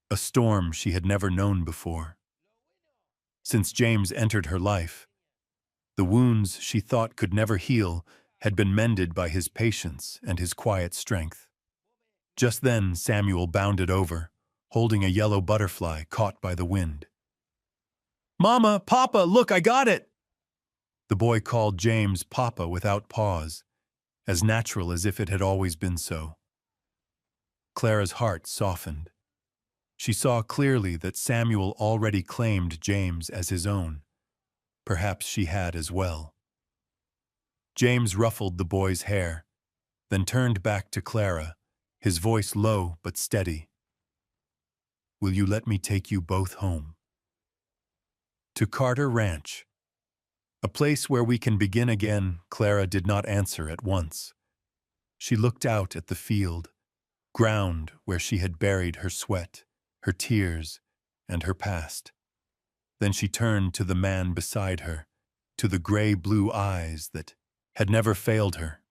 a storm she had never known before. Since James entered her life, the wounds she thought could never heal had been mended by his patience and his quiet strength. Just then Samuel bounded over, holding a yellow butterfly caught by the wind. "Mama, Papa, look, I got it!" The boy called James Papa without pause, as natural as if it had always been so. Clara's heart softened. She saw clearly that Samuel already claimed James as his own. Perhaps she had as well. James ruffled the boy's hair, then turned back to Clara, his voice low but steady. "Will you let me take you both home? To Carter Ranch. A place where we can begin again." Clara did not answer at once. She looked out at the field, ground where she had buried her sweat, her tears, and her past. Then she turned to the man beside her, to the gray-blue eyes that had never failed her,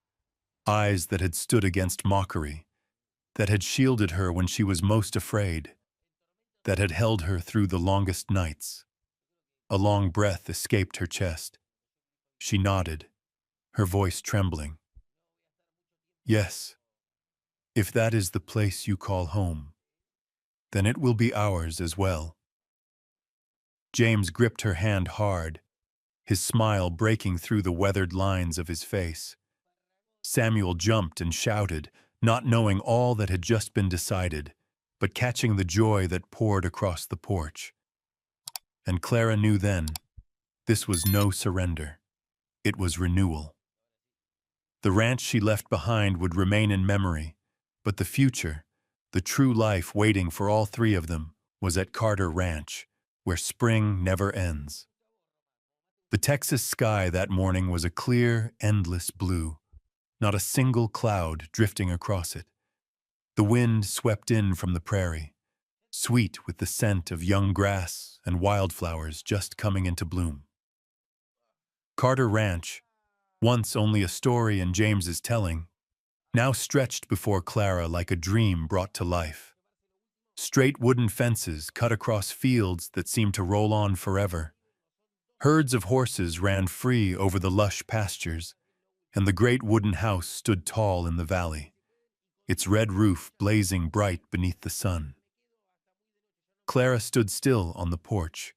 eyes that had stood against mockery, that had shielded her when she was most afraid, that had held her through the longest nights. A long breath escaped her chest. She nodded, her voice trembling. "Yes, if that is the place you call home, then it will be ours as well." James gripped her hand hard, his smile breaking through the weathered lines of his face. Samuel jumped and shouted, not knowing all that had just been decided, but catching the joy that poured across the porch. And Clara knew then, this was no surrender. It was renewal. The ranch she left behind would remain in memory, but the future, the true life waiting for all three of them, was at Carter Ranch, where spring never ends. The Texas sky that morning was a clear, endless blue, not a single cloud drifting across it. The wind swept in from the prairie, sweet with the scent of young grass and wildflowers just coming into bloom. Carter Ranch, once only a story in James's telling, now stretched before Clara like a dream brought to life. Straight wooden fences cut across fields that seemed to roll on forever. Herds of horses ran free over the lush pastures, and the great wooden house stood tall in the valley, its red roof blazing bright beneath the sun. Clara stood still on the porch,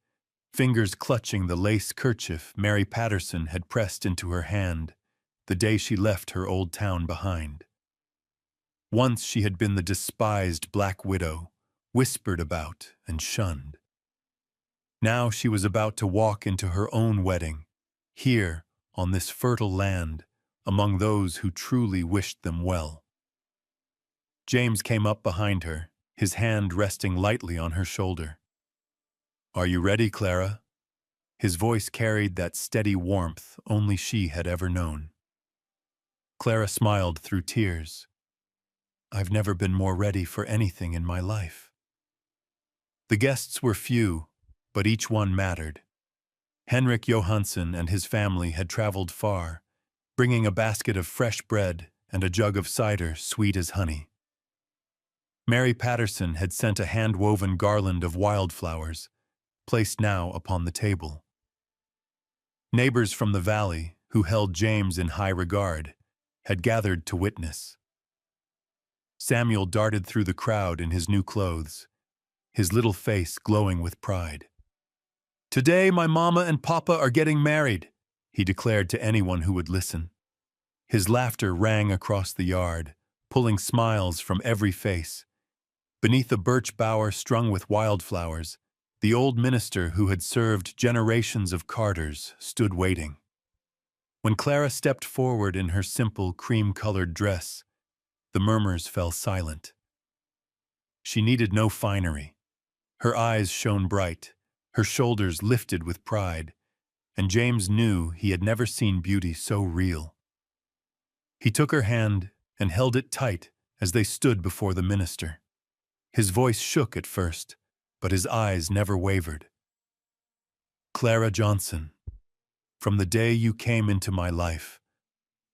fingers clutching the lace kerchief Mary Patterson had pressed into her hand the day she left her old town behind. Once she had been the despised Black Widow, whispered about and shunned. Now she was about to walk into her own wedding, here, on this fertile land, among those who truly wished them well. James came up behind her, his hand resting lightly on her shoulder. "Are you ready, Clara?" His voice carried that steady warmth only she had ever known. Clara smiled through tears. "I've never been more ready for anything in my life." The guests were few, but each one mattered. Henrik Johansson and his family had traveled far, bringing a basket of fresh bread and a jug of cider sweet as honey. Mary Patterson had sent a hand-woven garland of wildflowers, placed now upon the table. Neighbors from the valley, who held James in high regard, had gathered to witness. Samuel darted through the crowd in his new clothes, his little face glowing with pride. "Today my mama and papa are getting married," he declared to anyone who would listen. His laughter rang across the yard, pulling smiles from every face. Beneath a birch bower strung with wildflowers, the old minister who had served generations of Carters stood waiting. When Clara stepped forward in her simple cream-colored dress, the murmurs fell silent. She needed no finery. Her eyes shone bright, her shoulders lifted with pride, and James knew he had never seen beauty so real. He took her hand and held it tight as they stood before the minister. His voice shook at first, but his eyes never wavered. "Clara Johnson, from the day you came into my life,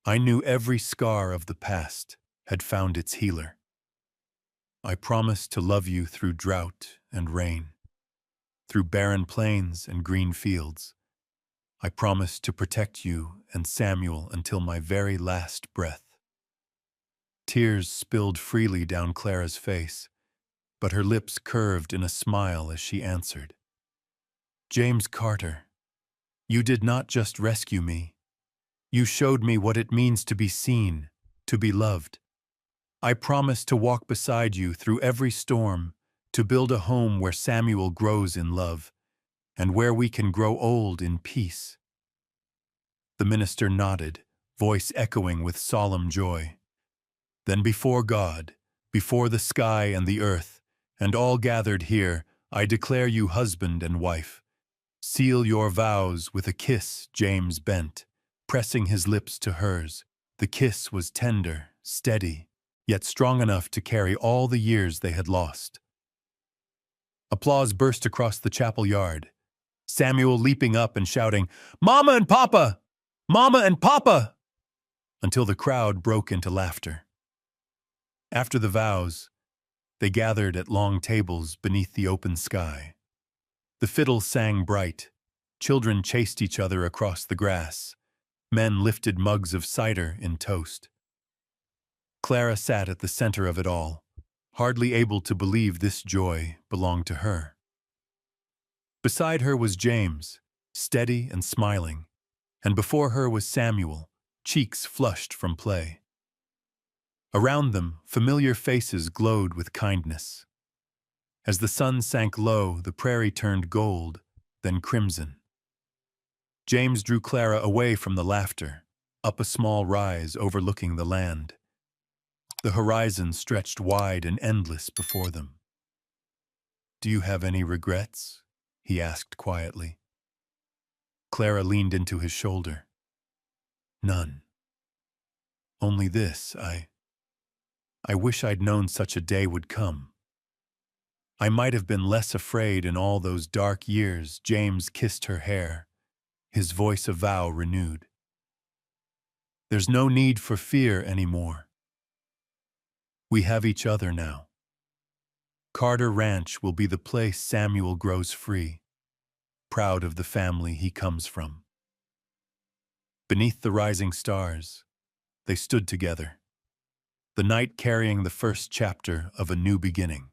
I knew every scar of the past had found its healer. I promised to love you through drought and rain, through barren plains and green fields. I promise to protect you and Samuel until my very last breath." Tears spilled freely down Clara's face, but her lips curved in a smile as she answered. "James Carter, you did not just rescue me. You showed me what it means to be seen, to be loved. I promise to walk beside you through every storm, to build a home where Samuel grows in love, and where we can grow old in peace." The minister nodded, voice echoing with solemn joy. "Then before God, before the sky and the earth, and all gathered here, I declare you husband and wife. Seal your vows with a kiss." James bent, pressing his lips to hers. The kiss was tender, steady, yet strong enough to carry all the years they had lost. Applause burst across the chapel yard, Samuel leaping up and shouting, "Mama and Papa! Mama and Papa!" until the crowd broke into laughter. After the vows, they gathered at long tables beneath the open sky. The fiddle sang bright, children chased each other across the grass, men lifted mugs of cider in toast. Clara sat at the center of it all, hardly able to believe this joy belonged to her. Beside her was James, steady and smiling, and before her was Samuel, cheeks flushed from play. Around them, familiar faces glowed with kindness. As the sun sank low, the prairie turned gold, then crimson. James drew Clara away from the laughter, up a small rise overlooking the land. The horizon stretched wide and endless before them. "Do you have any regrets?" he asked quietly. Clara leaned into his shoulder. "None. Only this, I wish I'd known such a day would come. I might have been less afraid in all those dark years." James kissed her hair, his voice a vow renewed. "There's no need for fear anymore. We have each other now. Carter Ranch will be the place Samuel grows free, proud of the family he comes from." Beneath the rising stars, they stood together, the night carrying the first chapter of a new beginning.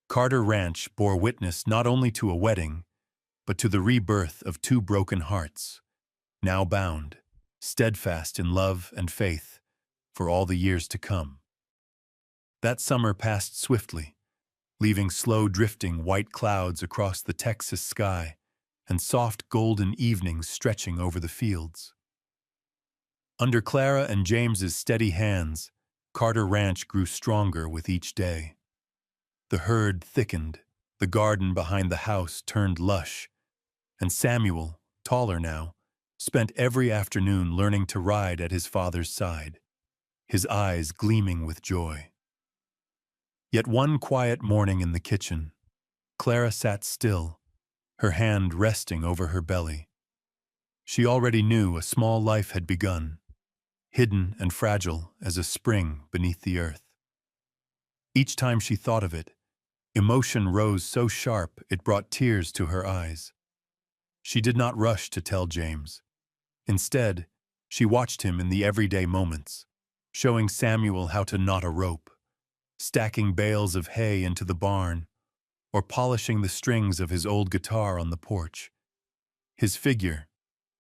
Carter Ranch bore witness not only to a wedding, but to the rebirth of two broken hearts, now bound, steadfast in love and faith, for all the years to come. That summer passed swiftly, leaving slow drifting white clouds across the Texas sky and soft golden evenings stretching over the fields. Under Clara and James's steady hands, Carter Ranch grew stronger with each day. The herd thickened, the garden behind the house turned lush, and Samuel, taller now, spent every afternoon learning to ride at his father's side, his eyes gleaming with joy. Yet one quiet morning in the kitchen, Clara sat still, her hand resting over her belly. She already knew a small life had begun, hidden and fragile as a spring beneath the earth. Each time she thought of it, emotion rose so sharp it brought tears to her eyes. She did not rush to tell James. Instead, she watched him in the everyday moments, showing Samuel how to knot a rope, stacking bales of hay into the barn, or polishing the strings of his old guitar on the porch. His figure,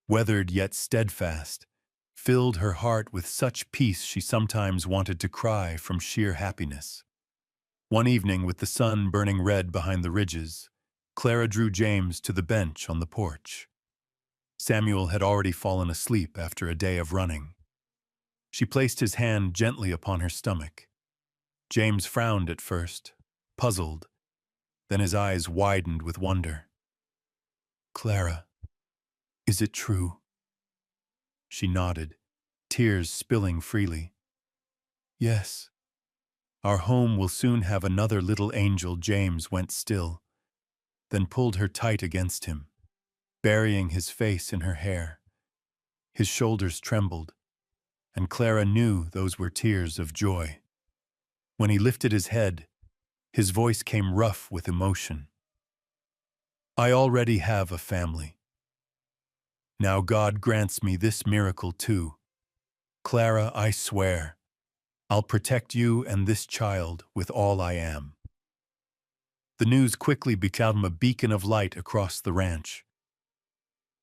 weathered yet steadfast, filled her heart with such peace she sometimes wanted to cry from sheer happiness. One evening, with the sun burning red behind the ridges, Clara drew James to the bench on the porch. Samuel had already fallen asleep after a day of running. She placed his hand gently upon her stomach. James frowned at first, puzzled. Then his eyes widened with wonder. "Clara, is it true?" She nodded, tears spilling freely. "Yes. Our home will soon have another little angel." James went still, then pulled her tight against him, burying his face in her hair. His shoulders trembled, and Clara knew those were tears of joy. When he lifted his head, his voice came rough with emotion. I already have a family. Now God grants me this miracle too. Clara, I swear, I'll protect you and this child with all I am." The news quickly became a beacon of light across the ranch.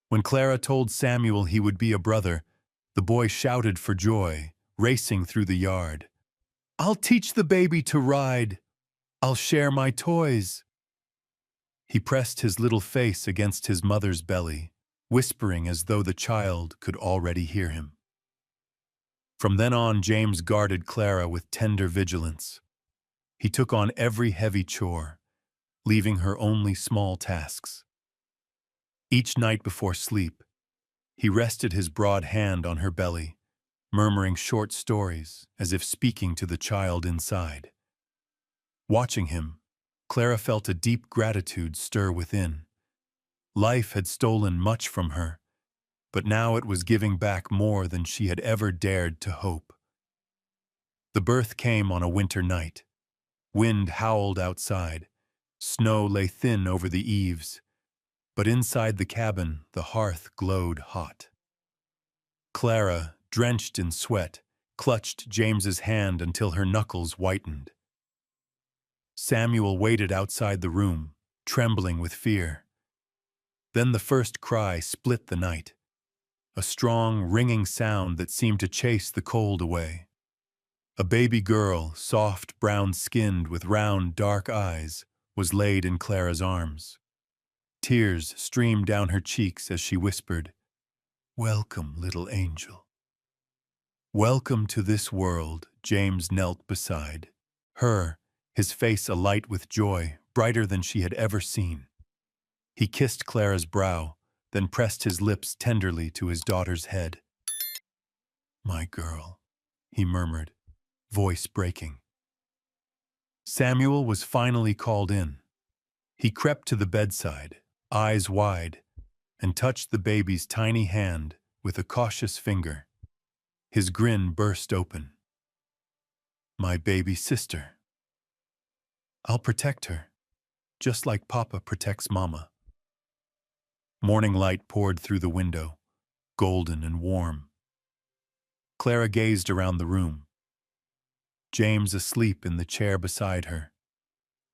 When Clara told Samuel he would be a brother, the boy shouted for joy, racing through the yard. "I'll teach the baby to ride. I'll share my toys." He pressed his little face against his mother's belly, whispering as though the child could already hear him. From then on, James guarded Clara with tender vigilance. He took on every heavy chore, leaving her only small tasks. Each night before sleep, he rested his broad hand on her belly, murmuring short stories as if speaking to the child inside. Watching him, Clara felt a deep gratitude stir within. Life had stolen much from her, but now it was giving back more than she had ever dared to hope. The birth came on a winter night. Wind howled outside. Snow lay thin over the eaves, but inside the cabin the hearth glowed hot. Clara, drenched in sweat, clutched James's hand until her knuckles whitened. Samuel waited outside the room, trembling with fear. Then the first cry split the night, a strong, ringing sound that seemed to chase the cold away. A baby girl, soft, brown-skinned with round, dark eyes, was laid in Clara's arms. Tears streamed down her cheeks as she whispered, "Welcome, little angel." "Welcome to this world." James knelt beside her, his face alight with joy, brighter than she had ever seen. He kissed Clara's brow, then pressed his lips tenderly to his daughter's head. "My girl," he murmured, voice breaking. Samuel was finally called in. He crept to the bedside, eyes wide, and touched the baby's tiny hand with a cautious finger. His grin burst open. "My baby sister. I'll protect her, just like Papa protects Mama." Morning light poured through the window, golden and warm. Clara gazed around the room. James asleep in the chair beside her,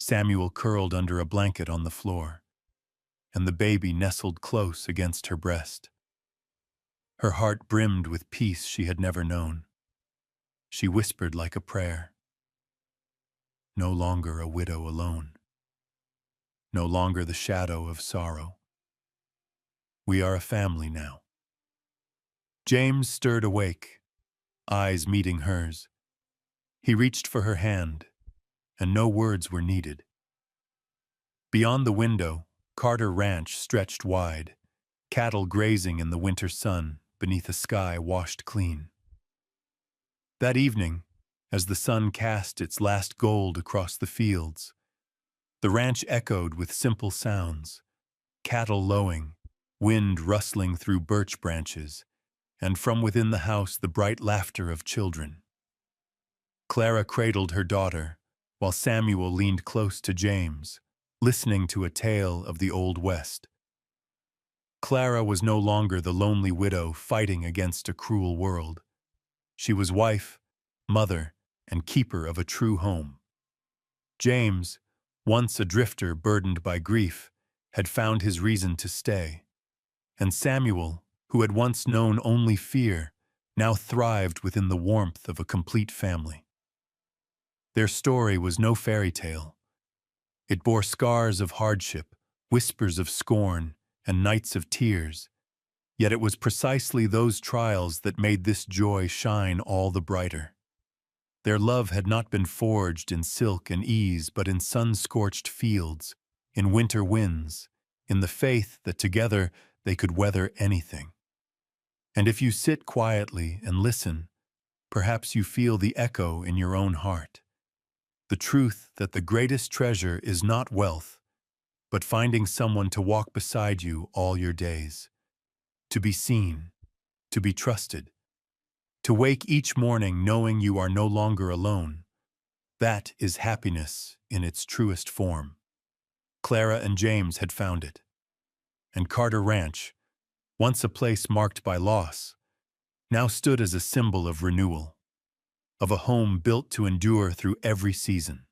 Samuel curled under a blanket on the floor, and the baby nestled close against her breast. Her heart brimmed with peace she had never known. She whispered like a prayer. No longer a widow alone. No longer the shadow of sorrow. We are a family now. James stirred awake, eyes meeting hers. He reached for her hand, and no words were needed. Beyond the window, Carter Ranch stretched wide, cattle grazing in the winter sun beneath a sky washed clean. That evening, as the sun cast its last gold across the fields, the ranch echoed with simple sounds, cattle lowing, wind rustling through birch branches, and from within the house the bright laughter of children. Clara cradled her daughter, while Samuel leaned close to James, listening to a tale of the Old West. Clara was no longer the lonely widow fighting against a cruel world. She was wife, mother, and keeper of a true home. James, once a drifter burdened by grief, had found his reason to stay. And Samuel, who had once known only fear, now thrived within the warmth of a complete family. Their story was no fairy tale. It bore scars of hardship, whispers of scorn, and nights of tears. Yet it was precisely those trials that made this joy shine all the brighter. Their love had not been forged in silk and ease, but in sun-scorched fields, in winter winds, in the faith that together they could weather anything. And if you sit quietly and listen, perhaps you feel the echo in your own heart. The truth that the greatest treasure is not wealth, but finding someone to walk beside you all your days. To be seen, to be trusted, to wake each morning knowing you are no longer alone. That is happiness in its truest form. Clara and James had found it. And Carter Ranch, once a place marked by loss, now stood as a symbol of renewal, of a home built to endure through every season.